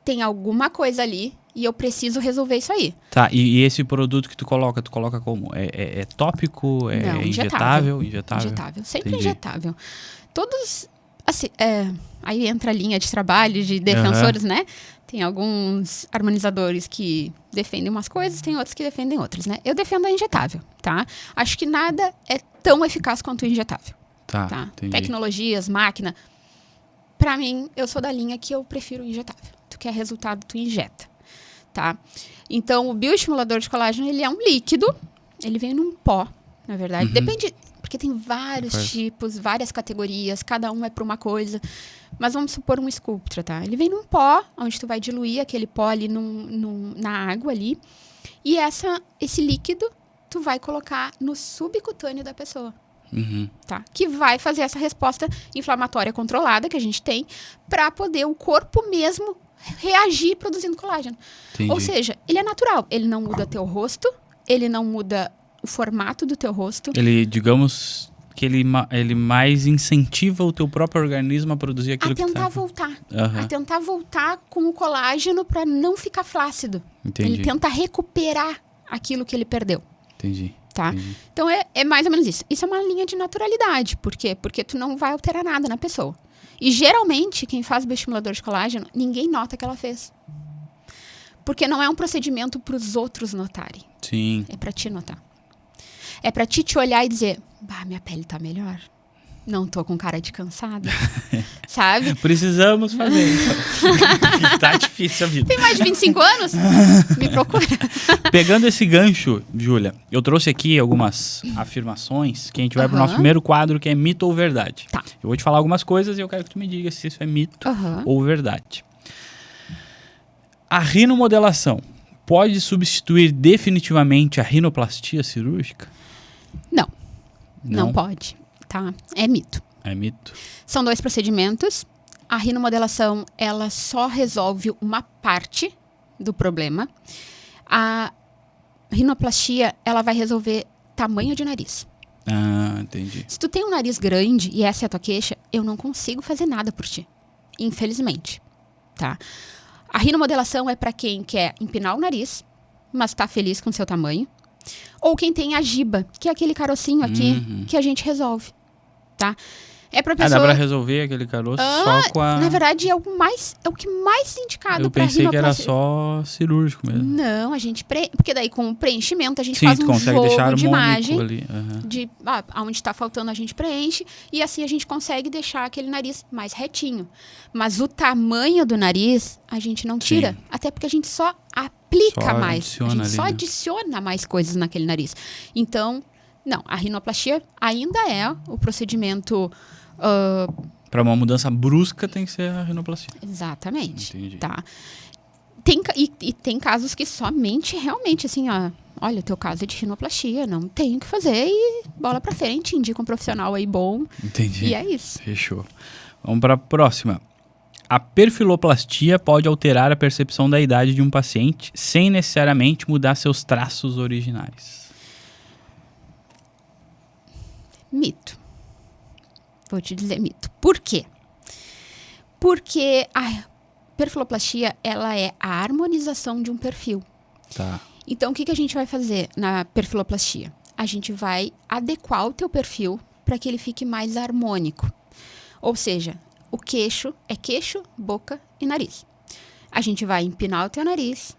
tem alguma coisa ali e eu preciso resolver isso aí. Tá, e esse produto que tu coloca como? É tópico? É Não, injetável? Injetável, sempre Entendi. injetável. Todos... Assim, aí entra a linha de trabalho de defensores, né? Tem alguns harmonizadores que defendem umas coisas, tem outros que defendem outras, né? Eu defendo a injetável, tá? Acho que nada é tão eficaz quanto o injetável. Tá, entendi. Tecnologias, máquina. Pra mim, eu sou da linha que eu prefiro o injetável. Tu quer resultado, tu injeta, tá? Então, o bioestimulador de colágeno, ele é um líquido. Ele vem num pó, na verdade. Uhum. Depende... Porque tem vários tipos, várias categorias, cada um é para uma coisa. Mas vamos supor um Sculptra, tá? Ele vem num pó, onde tu vai diluir aquele pó ali na água ali. E esse líquido, tu vai colocar no subcutâneo da pessoa. Uhum. Tá? Que vai fazer essa resposta inflamatória controlada que a gente tem para poder o corpo mesmo reagir produzindo colágeno. Entendi. Ou seja, ele é natural. Ele não muda teu rosto, ele não muda o formato do teu rosto. Ele, digamos que ele mais incentiva o teu próprio organismo a produzir aquilo que tá... A tentar voltar. Uhum. A tentar voltar com o colágeno para não ficar flácido. Entendi. Ele tenta recuperar aquilo que ele perdeu. Entendi. Tá? Entendi. Então, é mais ou menos isso. Isso é uma linha de naturalidade. Por quê? Porque tu não vai alterar nada na pessoa. E, geralmente, quem faz bioestimulador de colágeno, ninguém nota que ela fez. Porque não é um procedimento para os outros notarem. Sim. É para ti notar. É pra ti te olhar e dizer, minha pele tá melhor. Não tô com cara de cansada. Sabe? Precisamos fazer isso. Tá difícil a vida. Tem mais de 25 anos? Me procura. Pegando esse gancho, Júlia, eu trouxe aqui algumas afirmações que a gente vai pro nosso primeiro quadro, que é mito ou verdade. Tá. Eu vou te falar algumas coisas e eu quero que tu me diga se isso é mito ou verdade. A rinomodelação pode substituir definitivamente a rinoplastia cirúrgica? Não pode, tá? É mito. É mito. São 2 procedimentos. A rinomodelação, ela só resolve uma parte do problema. rinoplastia, ela vai resolver tamanho de nariz. Ah, entendi. Se tu tem um nariz grande e essa é a tua queixa, eu não consigo fazer nada por ti. Infelizmente, tá? A rinomodelação é para quem quer empinar o nariz, mas tá feliz com o seu tamanho. Ou quem tem a giba, que é aquele carocinho aqui que a gente resolve, tá? É pra pessoa... dá pra resolver aquele caroço só com a... Na verdade, é o que mais indicado pra rinoplastia. Eu pensei que era só cirúrgico mesmo. Não, a gente... Porque daí com o preenchimento a gente Sim, faz tu um consegue jogo deixar de imagem. ali. De onde tá faltando a gente preenche. E assim a gente consegue deixar aquele nariz mais retinho. Mas o tamanho do nariz a gente não tira. Sim. Até porque a gente só aplica Só mais. adiciona A gente ali, só né? adiciona mais coisas naquele nariz. Então, não. A rinoplastia ainda é o procedimento... Pra uma mudança brusca tem que ser a rinoplastia. Exatamente. Entendi. Tá. Tem casos que somente realmente assim, olha, o teu caso é de rinoplastia, não tem o que fazer e bola pra frente, indica um profissional aí bom. Entendi. E é isso. Fechou. Vamos para a próxima. A perfiloplastia pode alterar a percepção da idade de um paciente sem necessariamente mudar seus traços originais. Mito. Vou te dizer mito. Por quê? Porque a perfiloplastia, ela é a harmonização de um perfil. Tá. Então, o que a gente vai fazer na perfiloplastia? A gente vai adequar o teu perfil para que ele fique mais harmônico. Ou seja, o queixo é queixo, boca e nariz. A gente vai empinar o teu nariz,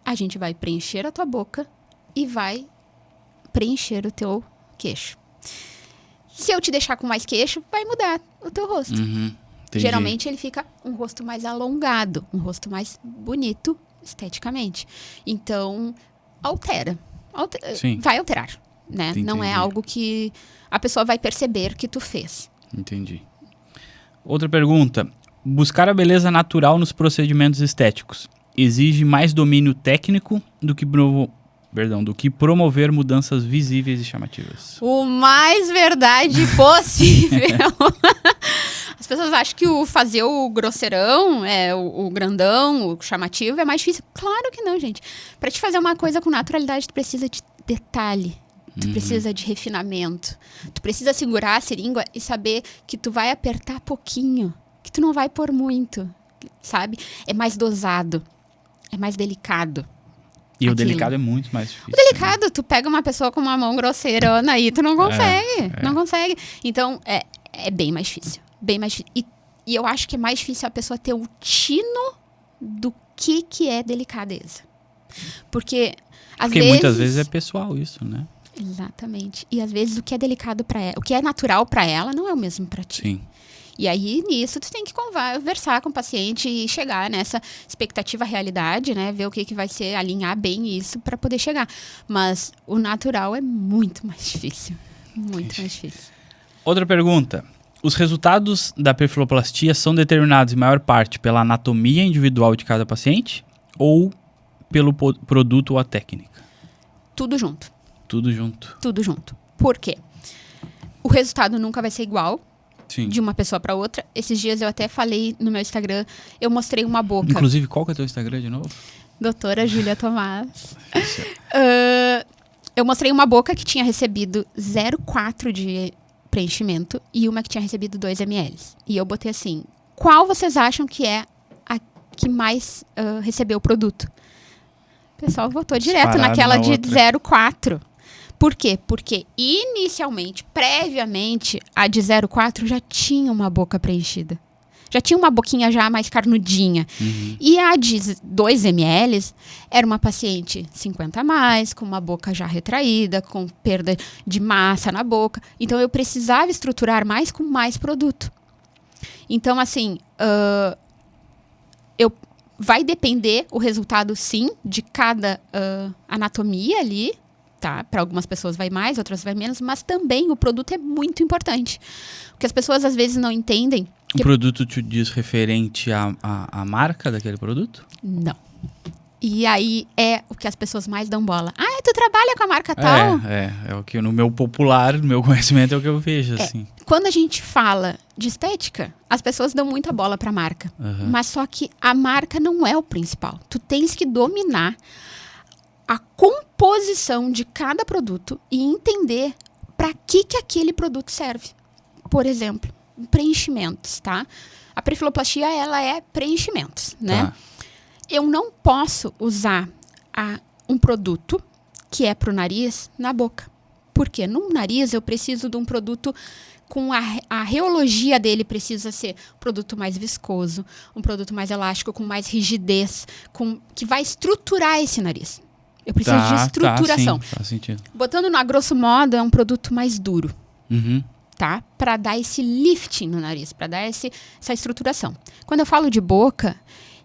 a gente vai preencher a tua boca e vai preencher o teu queixo. Se eu te deixar com mais queixo, vai mudar o teu rosto. Entendi. Geralmente ele fica um rosto mais alongado, um rosto mais bonito esteticamente. Então, Sim. vai alterar, né? Entendi. Não é algo que a pessoa vai perceber que tu fez. Entendi. Outra pergunta. Buscar a beleza natural nos procedimentos estéticos exige mais domínio técnico do que promover mudanças visíveis e chamativas. O mais verdade possível. As pessoas acham que fazer o grosseirão, o grandão, o chamativo é mais difícil. Claro que não, gente. Para te fazer uma coisa com naturalidade, tu precisa de detalhe. Tu precisa de refinamento. Tu precisa segurar a seringa e saber que tu vai apertar pouquinho. Que tu não vai pôr muito, sabe? É mais dosado. É mais delicado. E aquilo. o delicado é muito mais difícil. O delicado, tu pega uma pessoa com uma mão grosseirona aí, tu não consegue. Não consegue. Então, é bem mais difícil. Bem mais difícil. E eu acho que é mais difícil a pessoa ter o tino do que é delicadeza. Porque muitas vezes é pessoal isso, né? Exatamente. E às vezes o que é delicado para ela, o que é natural para ela não é o mesmo para ti. Sim. E aí, nisso, tu tem que conversar com o paciente e chegar nessa expectativa realidade, né? Ver o que vai ser, alinhar bem isso para poder chegar. Mas o natural é muito mais difícil. Muito mais difícil. Outra pergunta. Os resultados da perfiloplastia são determinados em maior parte pela anatomia individual de cada paciente ou pelo produto ou a técnica? Tudo junto. Tudo junto. Tudo junto. Por quê? O resultado nunca vai ser igual. Sim. De uma pessoa para outra. Esses dias eu até falei no meu Instagram, eu mostrei uma boca. Inclusive, qual que é o teu Instagram de novo? Doutora Júlia Tomás. Eu mostrei uma boca que tinha recebido 0,4 de preenchimento e uma que tinha recebido 2 ml. E eu botei assim, qual vocês acham que é a que mais recebeu o produto? O pessoal votou direto Disparado naquela na de outra. 0,4. Por quê? Porque inicialmente, previamente, a de 0,4 já tinha uma boca preenchida. Já tinha uma boquinha já mais carnudinha. E a de 2 ml era uma paciente 50 a mais, com uma boca já retraída, com perda de massa na boca. Então, eu precisava estruturar mais com mais produto. Então, assim, vai depender o resultado, sim, de cada anatomia ali. Tá? Para algumas pessoas vai mais, outras vai menos, mas também o produto é muito importante. O que as pessoas às vezes não entendem... O produto te diz referente à marca daquele produto? Não. E aí é o que as pessoas mais dão bola. Ah, tu trabalha com a marca tal? É o que no meu popular, no meu conhecimento é o que eu vejo, assim. Quando a gente fala de estética, as pessoas dão muita bola para a marca. Mas só que a marca não é o principal. Tu tens que dominar a composição de cada produto e entender para que aquele produto serve. Por exemplo, preenchimentos, tá? A perifiloplastia, ela é preenchimentos, né? Tá. Eu não posso usar um produto que é pro nariz na boca. Porque no nariz eu preciso de um produto com a reologia dele precisa ser um produto mais viscoso, um produto mais elástico, com mais rigidez, que vai estruturar esse nariz. Eu preciso de estruturação. Sim, faz sentido. Botando a grosso modo, é um produto mais duro, Uhum. tá? Para dar esse lifting no nariz, para dar essa estruturação. Quando eu falo de boca,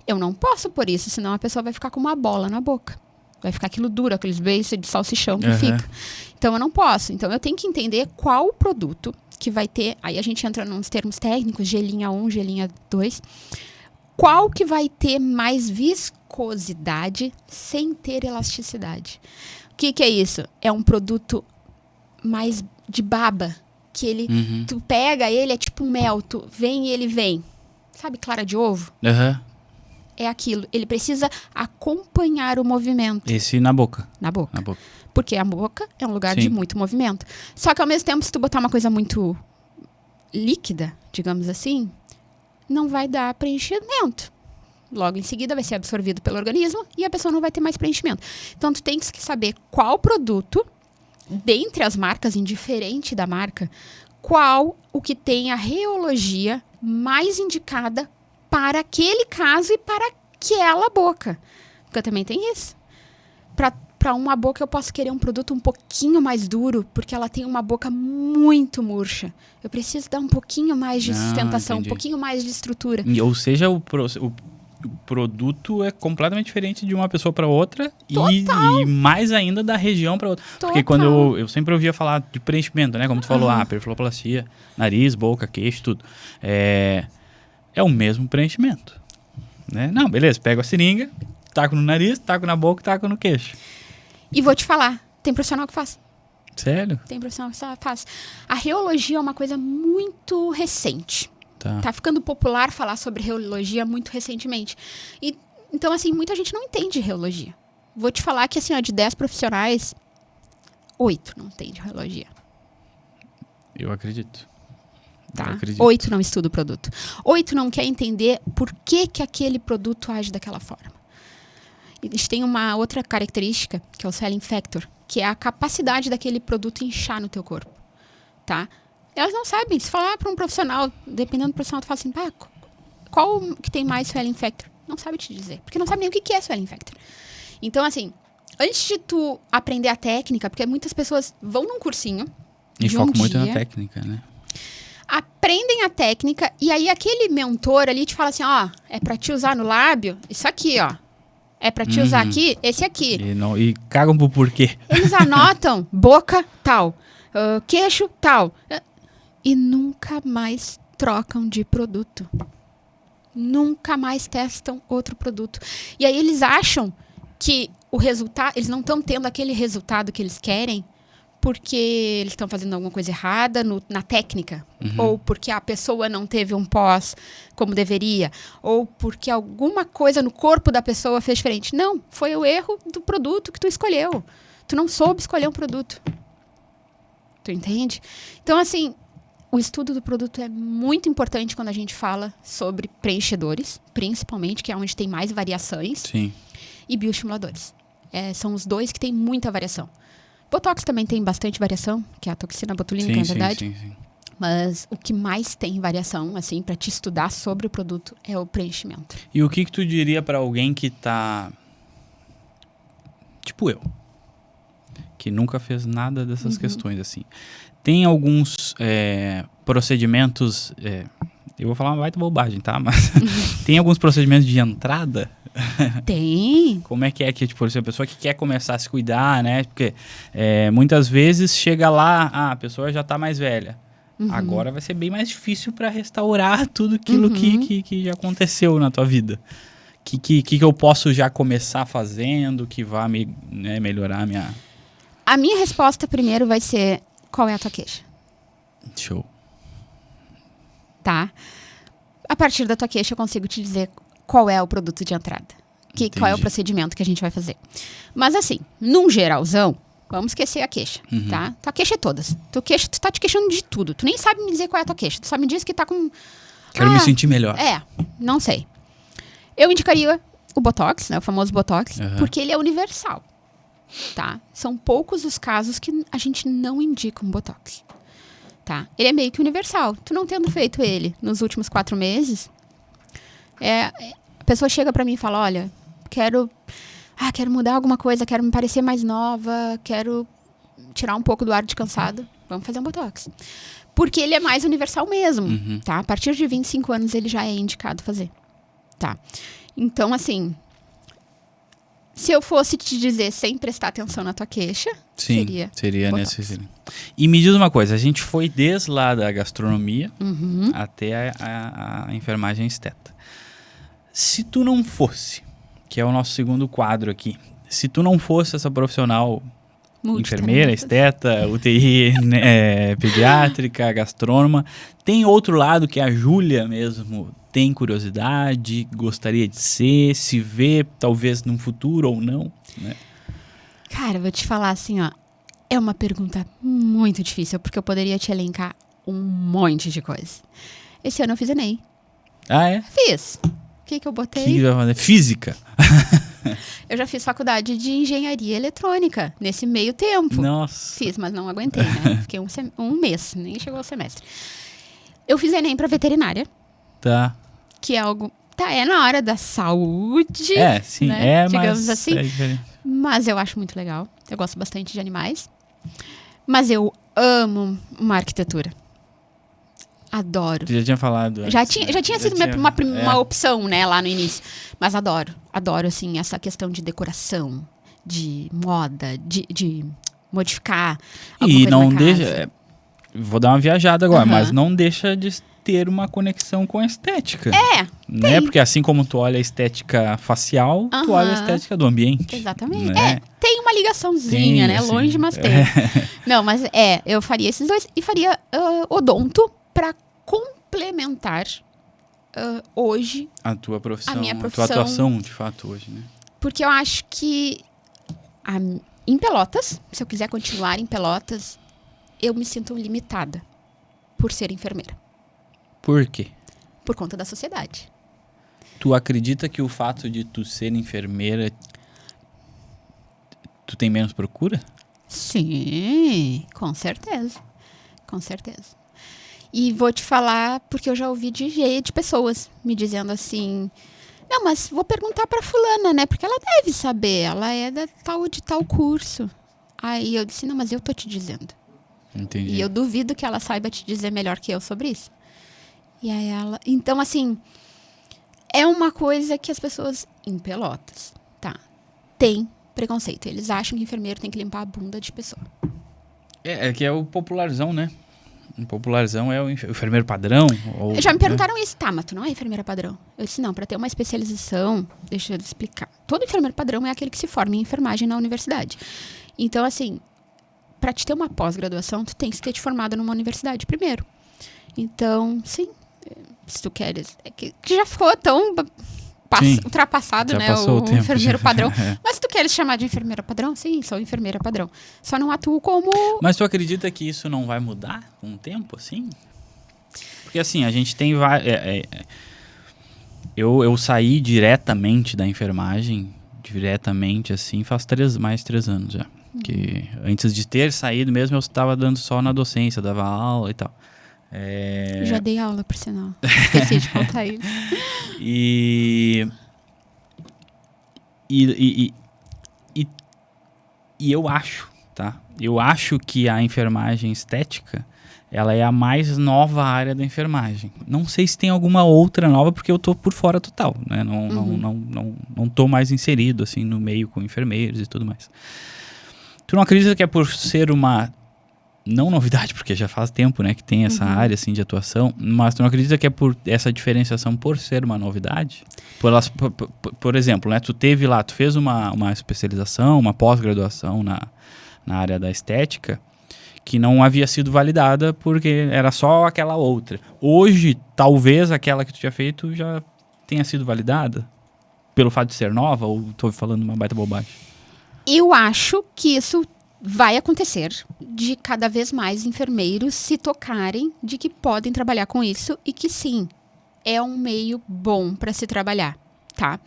eu não posso pôr isso, senão a pessoa vai ficar com uma bola na boca. Vai ficar aquilo duro, aqueles beijos de salsichão que fica. Então, eu não posso. Então, eu tenho que entender qual produto que vai ter... Aí, a gente entra nos termos técnicos, gelinha 1, gelinha 2. Qual que vai ter mais viscosidade sem ter elasticidade? O que é isso? É um produto mais de baba. Que ele... Tu pega ele, é tipo um mel. Tu vem e ele vem. Sabe clara de ovo? É aquilo. Ele precisa acompanhar o movimento. Esse na boca. Na boca. Na boca. Porque a boca é um lugar Sim. de muito movimento. Só que ao mesmo tempo, se tu botar uma coisa muito líquida, digamos assim, não vai dar preenchimento. Logo em seguida vai ser absorvido pelo organismo e a pessoa não vai ter mais preenchimento. Então, tu tem que saber qual produto, dentre as marcas, indiferente da marca, qual o que tem a reologia mais indicada para aquele caso e para aquela boca. Porque também tem isso. Para uma boca eu posso querer um produto um pouquinho mais duro, porque ela tem uma boca muito murcha. Eu preciso dar um pouquinho mais de sustentação, entendi. um pouquinho mais de estrutura. Ou seja, o produto é completamente diferente de uma pessoa para outra e mais ainda da região para outra. Porque quando eu sempre ouvia falar de preenchimento, né? Como tu falou, perifiloplastia, nariz, boca, queixo, tudo. É o mesmo preenchimento, né? Não, beleza, pego a seringa, taco no nariz, taco na boca, taco no queixo. E vou te falar, tem profissional que faz. Sério? Tem profissional que faz. A reologia é uma coisa muito recente. Tá ficando popular falar sobre reologia muito recentemente. Então, assim, muita gente não entende reologia. Vou te falar que, assim, ó, de 10 profissionais, 8 não entendem reologia. Eu acredito. Tá? 8 não estuda o produto. 8 não quer entender por que aquele produto age daquela forma. A gente tem uma outra característica, que é o swelling factor, que é a capacidade daquele produto inchar no teu corpo. Tá? Elas não sabem. Se falar para um profissional, dependendo do profissional, tu fala assim, qual que tem mais swelling factor? Não sabe te dizer. Porque não sabe nem o que é swelling factor. Então, assim, antes de tu aprender a técnica, porque muitas pessoas vão num cursinho E de foco um dia, muito na técnica, né? aprendem a técnica e aí aquele mentor ali te fala assim, ó, é pra te usar no lábio, isso aqui, ó. É pra te usar aqui, esse aqui. E cagam pro porquê. Eles anotam boca, tal, queixo, tal. E nunca mais trocam de produto. Nunca mais testam outro produto. E aí eles acham que o resultado, eles não estão tendo aquele resultado que eles querem porque eles estão fazendo alguma coisa errada na técnica, ou porque a pessoa não teve um pós como deveria, ou porque alguma coisa no corpo da pessoa fez diferente. Não, foi o erro do produto que tu escolheu. Tu não soube escolher um produto. Tu entende? Então, assim, o estudo do produto é muito importante quando a gente fala sobre preenchedores, principalmente, que é onde tem mais variações, Sim. e bioestimuladores. São os dois que têm muita variação. Botox também tem bastante variação, que é a toxina botulínica, na verdade. Sim. Mas o que mais tem variação, assim, para te estudar sobre o produto é o preenchimento. E o que tu diria pra alguém que tá... Tipo eu. Que nunca fez nada dessas questões, assim. Tem alguns procedimentos... eu vou falar uma baita bobagem, tá? Mas tem alguns procedimentos de entrada... Tem. Como é que tipo, se a pessoa que quer começar a se cuidar, né? Porque muitas vezes chega lá, a pessoa já tá mais velha. Agora vai ser bem mais difícil para restaurar tudo aquilo que já aconteceu na tua vida. Que eu posso já começar fazendo, que vá melhorar a minha... A minha resposta primeiro vai ser, qual é a tua queixa? Show. Tá? A partir da tua queixa eu consigo te dizer qual é o produto de entrada. Qual é o procedimento que a gente vai fazer. Mas assim, num geralzão, vamos esquecer a queixa, tá? Tua queixa é todas. Tu tá te queixando de tudo. Tu nem sabe me dizer qual é a tua queixa. Tu só me diz que tá com... Quero me sentir melhor. Não sei. Eu indicaria o Botox, né? O famoso Botox, porque ele é universal, tá? São poucos os casos que a gente não indica um Botox, tá? Ele é meio que universal. Tu não tendo feito ele nos últimos 4 meses, a pessoa chega pra mim e fala, olha, quero mudar alguma coisa, quero me parecer mais nova, quero tirar um pouco do ar de cansado, vamos fazer um Botox. Porque ele é mais universal mesmo, tá? A partir de 25 anos ele já é indicado fazer, tá? Então, assim, se eu fosse te dizer sem prestar atenção na tua queixa, seria necessário. E me diz uma coisa, a gente foi desde lá da gastronomia até a enfermagem esteta. Se tu não fosse, que é o nosso segundo quadro aqui, se tu não fosse essa profissional, enfermeira, esteta, UTI, pediátrica, gastrônoma, tem outro lado que a Júlia mesmo tem curiosidade, gostaria de ser, se vê talvez num futuro ou não, né? Cara, eu vou te falar assim, ó, é uma pergunta muito difícil, porque eu poderia te elencar um monte de coisa. Esse ano eu fiz ENEM. Ah, é? Fiz. O que eu botei? O que vai fazer? Física? Eu já fiz faculdade de engenharia eletrônica nesse meio tempo. Nossa. Fiz, mas não aguentei, né? Fiquei um mês, nem chegou ao semestre. Eu fiz ENEM pra veterinária. Tá. Que é algo... Tá, é na área da saúde. Sim, né? Digamos mas assim. Mas eu acho muito legal. Eu gosto bastante de animais. Mas eu amo uma arquitetura. Adoro. Tu já tinha falado antes, já tinha sido uma opção, né, lá no início. Mas adoro, assim, essa questão de decoração, de moda, de modificar alguma coisa não na casa. deixa... Vou dar uma viajada agora, mas não deixa de ter uma conexão com a estética. Né? Porque assim como tu olha a estética facial, tu olha a estética do ambiente. Exatamente. Né? Tem uma ligaçãozinha, né? Assim, longe, mas tem. Não, mas eu faria esses dois e faria odonto para complementar hoje a tua profissão, a minha profissão, a tua atuação, de fato, hoje, né? Porque eu acho que em Pelotas, se eu quiser continuar em Pelotas, eu me sinto limitada por ser enfermeira. Por quê? Por conta da sociedade. Tu acredita que o fato de tu ser enfermeira, tu tem menos procura? Sim, com certeza. Com certeza. E vou te falar, porque eu já ouvi de pessoas me dizendo assim, não, mas vou perguntar pra fulana, né? Porque ela deve saber, ela é de tal curso. Aí eu disse, não, mas eu tô te dizendo. Entendi. E eu duvido que ela saiba te dizer melhor que eu sobre isso. E aí ela... Então, assim, é uma coisa que as pessoas em Pelotas, tá, tem preconceito. Eles acham que enfermeiro tem que limpar a bunda de pessoa. Que é o popularzão, né? O popularzão é o enfermeiro padrão. Já me perguntaram isso, tá, mas tu não é enfermeira padrão? Eu disse, não, pra ter uma especialização, deixa eu explicar. Todo enfermeiro padrão é aquele que se forma em enfermagem na universidade. Então, assim, pra te ter uma pós-graduação, tu tem que ter te formado numa universidade primeiro. Então, sim, se tu queres... que já ficou tão ultrapassado, já né, passou o tempo, enfermeiro padrão. Mas se tu queres chamar de enfermeira padrão, sim, sou enfermeira padrão. Só não atuo como... Mas tu acredita que isso não vai mudar com o tempo, assim? Porque, assim, a gente tem vários... Eu saí diretamente da enfermagem, assim, faz mais 3 anos já. Que antes de ter saído mesmo, eu estava dando só na docência, dava aula e tal. Já dei aula, por sinal. Esqueci de contar isso. E eu acho, tá? Eu acho que a enfermagem estética, ela é a mais nova área da enfermagem. Não sei se tem alguma outra nova, porque eu tô por fora total, né? Não tô mais inserido, assim, no meio com enfermeiros e tudo mais. Tu não acredita que é por ser uma... Não novidade, porque já faz tempo, né, que tem essa área, assim, de atuação, mas tu não acredita que é por essa diferenciação por ser uma novidade? Por exemplo, né, tu fez uma especialização, uma pós-graduação na área da estética, que não havia sido validada porque era só aquela outra. Hoje, talvez aquela que tu tinha feito já tenha sido validada? pelo fato de ser nova, ou tô falando uma baita bobagem? Eu acho que isso vai acontecer de cada vez mais enfermeiros se tocarem de que podem trabalhar com isso e que sim, é um meio bom para se trabalhar, tá?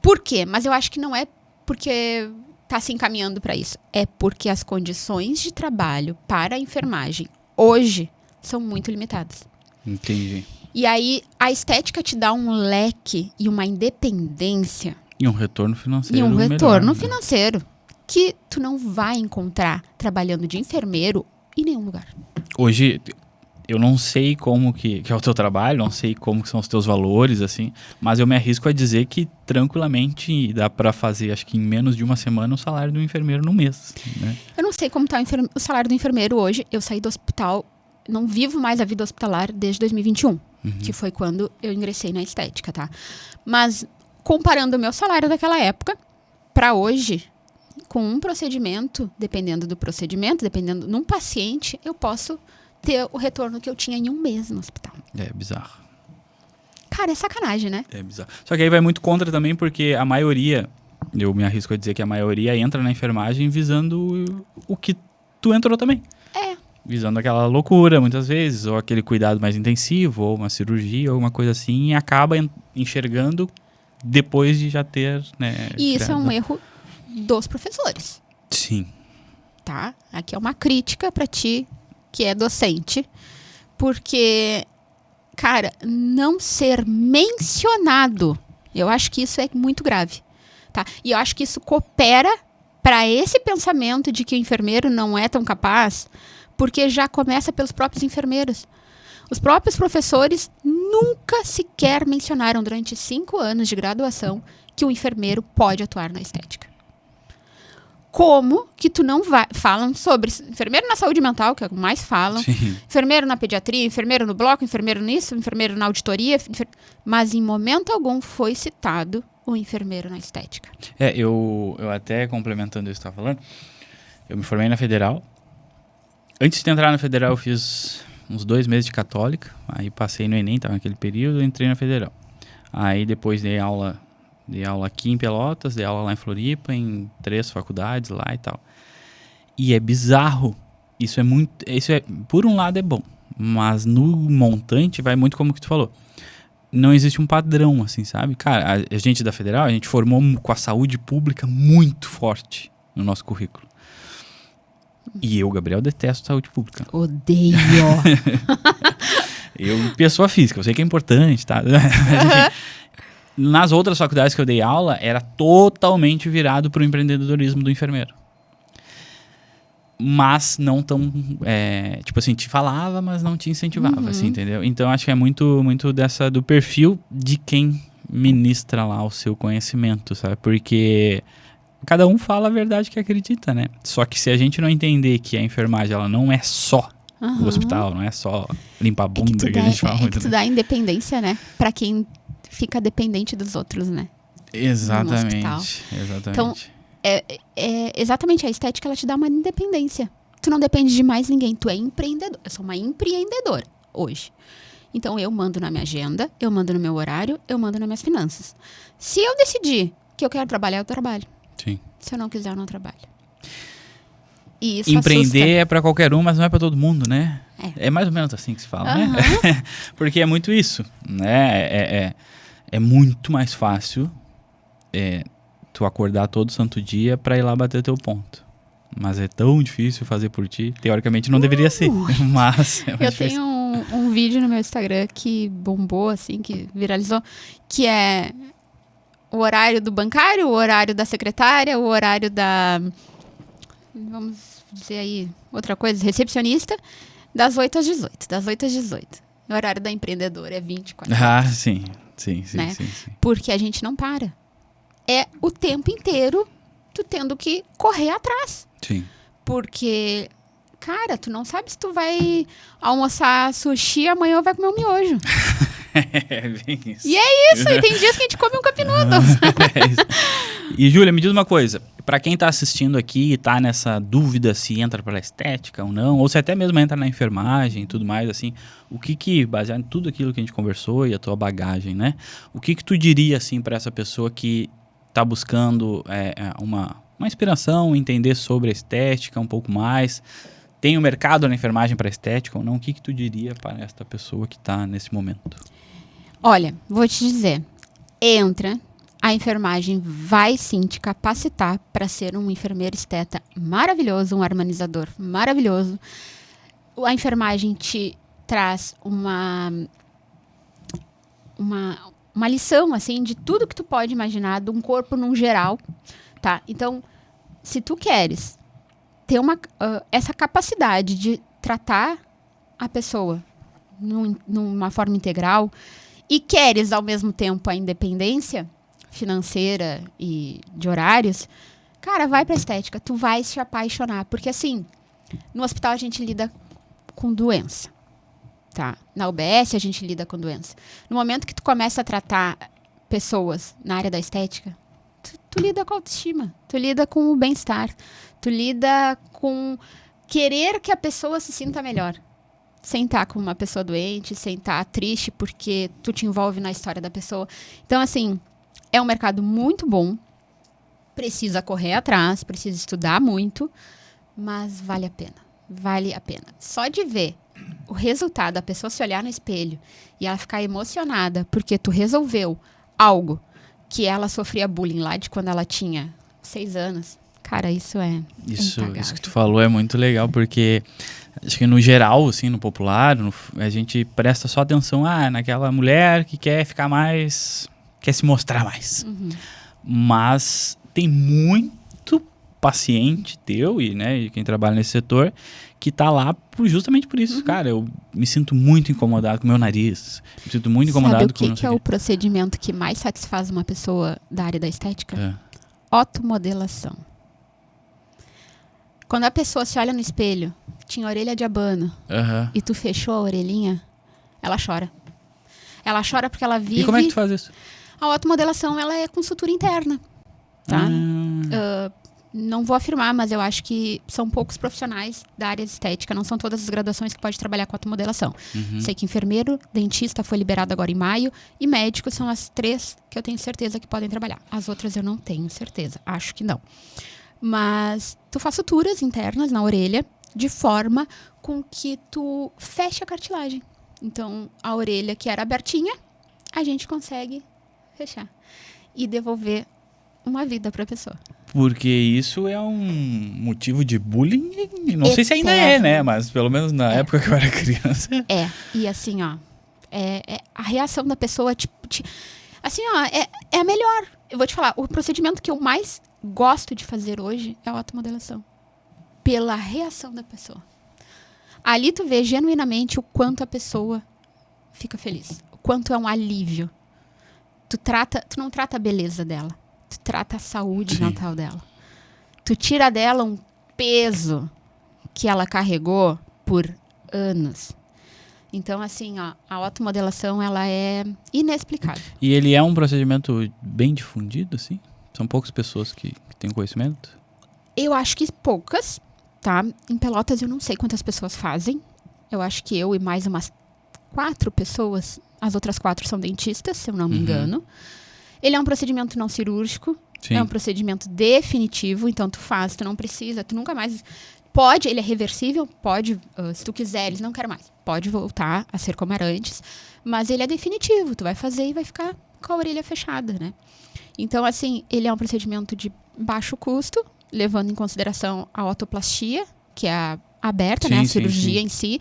Por quê? Mas eu acho que não é porque está se encaminhando para isso. É porque as condições de trabalho para a enfermagem hoje são muito limitadas. Entendi. E aí a estética te dá um leque e uma independência. E um retorno financeiro E um melhor, retorno né? financeiro que tu não vai encontrar trabalhando de enfermeiro em nenhum lugar. Hoje, eu não sei como que é o teu trabalho, não sei como que são os teus valores, assim, mas eu me arrisco a dizer que tranquilamente dá pra fazer, acho que em menos de uma semana, o salário do enfermeiro no mês, né? Eu não sei como tá o salário do enfermeiro hoje. Eu saí do hospital, não vivo mais a vida hospitalar desde 2021, que foi quando eu ingressei na estética, tá? Mas comparando o meu salário daquela época para hoje, com um procedimento, dependendo do procedimento, dependendo num paciente, eu posso ter o retorno que eu tinha em um mês no hospital. É bizarro. Cara, é sacanagem, né? É bizarro. Só que aí vai muito contra também, porque a maioria, eu me arrisco a dizer que a maioria entra na enfermagem visando o que tu entrou também. É. Visando aquela loucura, muitas vezes, ou aquele cuidado mais intensivo, ou uma cirurgia, ou alguma coisa assim, e acaba enxergando depois de já ter, né? E isso é criado. um erro dos professores, Sim. tá? Aqui é uma crítica pra ti, que é docente, porque, cara, não ser mencionado, eu acho que isso é muito grave, tá? E eu acho que isso coopera para esse pensamento de que o enfermeiro não é tão capaz, porque já começa pelos próprios enfermeiros. Os próprios professores nunca sequer mencionaram durante 5 anos de graduação que o enfermeiro pode atuar na estética. Como que tu não vai... Falam sobre enfermeiro na saúde mental, que é o que mais falam. Sim. Enfermeiro na pediatria, enfermeiro no bloco, enfermeiro nisso, enfermeiro na auditoria. Mas em momento algum foi citado o enfermeiro na estética. Eu até complementando isso que você estava falando, eu me formei na Federal. Antes de entrar na Federal, eu fiz uns 2 meses de católica. Aí passei no Enem, estava naquele período, entrei na Federal. Aí depois dei aula aqui em Pelotas, dei aula lá em Floripa, em 3 faculdades lá e tal. E é bizarro. Isso é, por um lado é bom, mas no montante vai muito como que tu falou. Não existe um padrão, assim, sabe? Cara, a gente da Federal, a gente formou com a saúde pública muito forte no nosso currículo. E eu, Gabriel, detesto saúde pública. Odeio! Eu, pessoa física, eu sei que é importante, tá? Mas, enfim, nas outras faculdades que eu dei aula, era totalmente virado pro empreendedorismo do enfermeiro. Mas não tão... tipo assim, te falava, mas não te incentivava, assim, entendeu? Então, acho que é muito, muito do perfil de quem ministra lá o seu conhecimento, sabe? Porque cada um fala a verdade que acredita, né? Só que se a gente não entender que a enfermagem, ela não é só o hospital, não é só limpar a bunda, que a gente fala muito, tu né? dá independência, né? Pra quem fica dependente dos outros, né? Exatamente. Então, exatamente, a estética, ela te dá uma independência. Tu não depende de mais ninguém, tu é empreendedor. Eu sou uma empreendedora hoje. Então, eu mando na minha agenda, eu mando no meu horário, eu mando nas minhas finanças. Se eu decidir que eu quero trabalhar, eu trabalho. Sim. Se eu não quiser, eu não trabalho. E isso Empreender assusta. é pra qualquer um, mas não é pra todo mundo, né? É mais ou menos assim que se fala, né? Porque é muito isso, né? É muito mais fácil tu acordar todo santo dia pra ir lá bater teu ponto. Mas é tão difícil fazer por ti. Teoricamente não deveria ser, mas é mais Eu difícil. tenho um vídeo no meu Instagram que bombou, assim, que viralizou, que é o horário do bancário, o horário da secretária, o horário da... Vamos dizer aí outra coisa, recepcionista, das 8 às 18. Das 8 às 18. O horário da empreendedora é 24 horas. Ah, sim. Sim. Porque a gente não para. É o tempo inteiro tu tendo que correr atrás. Sim. Porque, cara, tu não sabe se tu vai almoçar sushi amanhã ou vai comer um miojo. É bem isso. E é isso, e tem dias que a gente come um capinudo. É isso. E, Júlia, me diz uma coisa. Pra quem tá assistindo aqui e tá nessa dúvida se entra pela estética ou não, ou se até mesmo entra na enfermagem e tudo mais, assim, o que, baseado em tudo aquilo que a gente conversou e a tua bagagem, né? O que tu diria, assim, pra essa pessoa que tá buscando uma inspiração, entender sobre a estética um pouco mais? Tem o mercado na enfermagem para estética ou não? O que tu diria para esta pessoa que tá nesse momento? Olha, vou te dizer. Entra. A enfermagem vai sim te capacitar para ser um enfermeiro esteta maravilhoso, um harmonizador maravilhoso. A enfermagem te traz uma lição, assim, de tudo que tu pode imaginar, de um corpo num geral, tá? Então, se tu queres ter essa capacidade de tratar a pessoa numa forma integral e queres, ao mesmo tempo, a independência financeira e de horários, cara, vai pra estética. Tu vai se apaixonar. Porque, assim, no hospital a gente lida com doença, tá? Na UBS a gente lida com doença. No momento que tu começa a tratar pessoas na área da estética, tu lida com a autoestima, tu lida com o bem-estar, tu lida com querer que a pessoa se sinta melhor. Sem estar com uma pessoa doente, sem estar triste porque tu te envolve na história da pessoa. Então, assim, é um mercado muito bom, precisa correr atrás, precisa estudar muito, mas vale a pena, vale a pena. Só de ver o resultado, a pessoa se olhar no espelho e ela ficar emocionada porque tu resolveu algo que ela sofria bullying lá de quando ela tinha 6 anos, cara, isso é Isso impagável. que tu falou é muito legal, porque acho que no geral, assim, no popular, a gente presta só atenção naquela mulher que quer ficar mais, quer se mostrar mais. Uhum. Mas tem muito paciente teu e quem trabalha nesse setor que tá lá justamente por isso. Cara, eu me sinto muito incomodado com o meu nariz, me sinto muito incomodado Sabe o com o que é o procedimento que mais satisfaz uma pessoa da área da estética? É. Otomodelação. Quando a pessoa se olha no espelho, tinha orelha de abano, Aham. e tu fechou a orelhinha, ela chora. Ela chora porque ela vive... E como é que tu faz isso? A otomodelação, ela é com sutura interna, tá? Não vou afirmar, mas eu acho que são poucos profissionais da área de estética, não são todas as graduações que pode trabalhar com otomodelação. Sei que enfermeiro, dentista foi liberado agora em maio, e médico são as 3 que eu tenho certeza que podem trabalhar. As outras eu não tenho certeza, acho que não. Mas tu faz suturas internas na orelha de forma com que tu feche a cartilagem. Então, a orelha que era abertinha, a gente consegue fechar e devolver uma vida para a pessoa. Porque isso é um motivo de bullying, não sei se ainda é, né? Mas pelo menos na época que eu era criança. E assim, ó, a reação da pessoa, assim, ó, é a melhor. Eu vou te falar, o procedimento que eu mais gosto de fazer hoje é a automodelação. Pela reação da pessoa. Ali tu vê genuinamente o quanto a pessoa fica feliz. O quanto é um alívio. Tu não trata a beleza dela. Tu trata a saúde mental dela. Tu tira dela um peso que ela carregou por anos. Então, assim, ó, a automodelação, ela é inexplicável. E ele é um procedimento bem difundido, assim? São poucas pessoas que têm conhecimento? Eu acho que poucas, tá? Em Pelotas eu não sei quantas pessoas fazem. Eu acho que eu e mais umas 4 pessoas, as outras 4 são dentistas, se eu não me engano. Ele é um procedimento não cirúrgico, é um procedimento definitivo, então tu faz, tu não precisa, tu nunca mais... Pode, ele é reversível, pode, se tu quiseres, não quero mais, pode voltar a ser como era antes, mas ele é definitivo, tu vai fazer e vai ficar com a orelha fechada, né? Então, assim, ele é um procedimento de baixo custo, levando em consideração a otoplastia, que é a aberta, né? A cirurgia em si.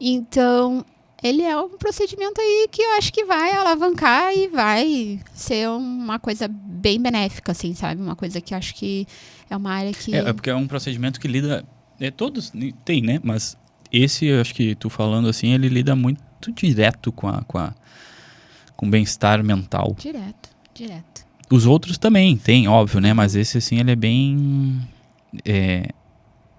Então, ele é um procedimento aí que eu acho que vai alavancar e vai ser uma coisa bem benéfica, assim, sabe? Uma coisa que eu acho que é uma área que... É porque é um procedimento que lida... todos tem, né? Mas esse, eu acho que tu falando assim, ele lida muito direto com o bem-estar mental. Direto. Os outros também tem, óbvio, né? Mas esse, assim, ele é bem...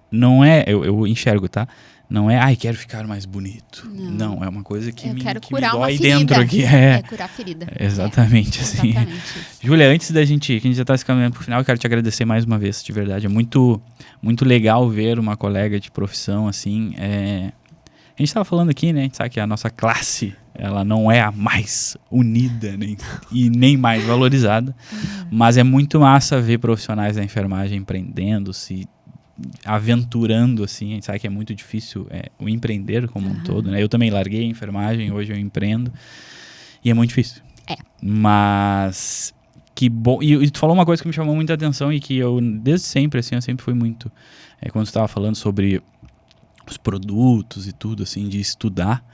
não é... Eu enxergo, tá? Não é, ai, quero ficar mais bonito. Não, é uma coisa que me curar uma dói ferida. Dentro aqui. Curar a ferida. Exatamente, assim. Exatamente isso. Júlia, antes da gente, que a gente já está se caminhando pro final, eu quero te agradecer mais uma vez, de verdade. É muito, muito legal ver uma colega de profissão, assim. A gente estava falando aqui, né? A gente sabe que a nossa classe, ela não é a mais unida e nem mais valorizada. Mas é muito massa ver profissionais da enfermagem empreendendo, se aventurando, assim. A gente sabe que é muito difícil o empreender como um todo, né? Eu também larguei a enfermagem, hoje eu empreendo. E é muito difícil. Mas que bom. E tu falou uma coisa que me chamou muita atenção e que eu, desde sempre, assim, eu sempre fui muito... quando tu estava falando sobre os produtos e tudo, assim, de estudar,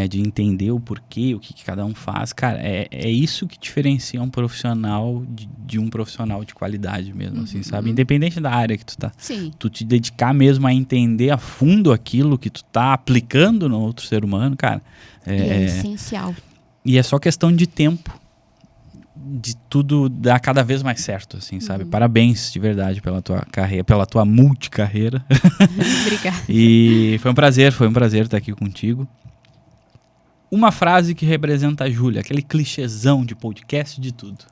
de entender o porquê, o que cada um faz. Cara, é isso que diferencia um profissional de um profissional de qualidade mesmo, assim, sabe? Independente da área que tu tá. Sim. Tu te dedicar mesmo a entender a fundo aquilo que tu tá aplicando no outro ser humano, cara. É essencial. E é só questão de tempo de tudo dar cada vez mais certo, assim, sabe? Parabéns, de verdade, pela tua carreira, pela tua multicarreira. Obrigada. E foi um prazer estar aqui contigo. Uma frase que representa a Júlia, aquele clichêzão de podcast de tudo.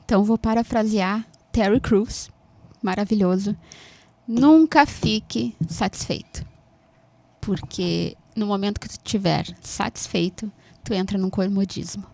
Então vou parafrasear Terry Crews, maravilhoso. Nunca fique satisfeito. Porque no momento que tu estiver satisfeito, tu entra num comodismo.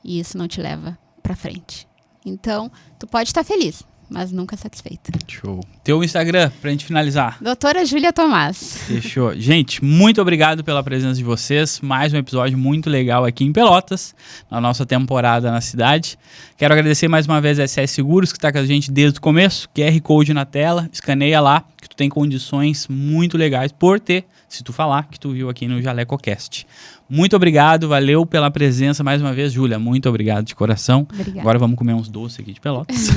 E isso não te leva pra frente. Então, tu pode estar feliz, mas nunca satisfeito. Show. Teu Instagram, pra gente finalizar. Doutora Júlia Tomás. Fechou. Gente, muito obrigado pela presença de vocês. Mais um episódio muito legal aqui em Pelotas, na nossa temporada na cidade. Quero agradecer mais uma vez a SS Seguros, que está com a gente desde o começo. QR Code na tela, escaneia lá, que tu tem condições muito legais por ter, se tu falar, que tu viu aqui no JalecoCast. Muito obrigado, valeu pela presença mais uma vez, Júlia. Muito obrigado de coração. Obrigada. Agora vamos comer uns doces aqui de Pelotas.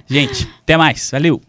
Gente, até mais. Valeu!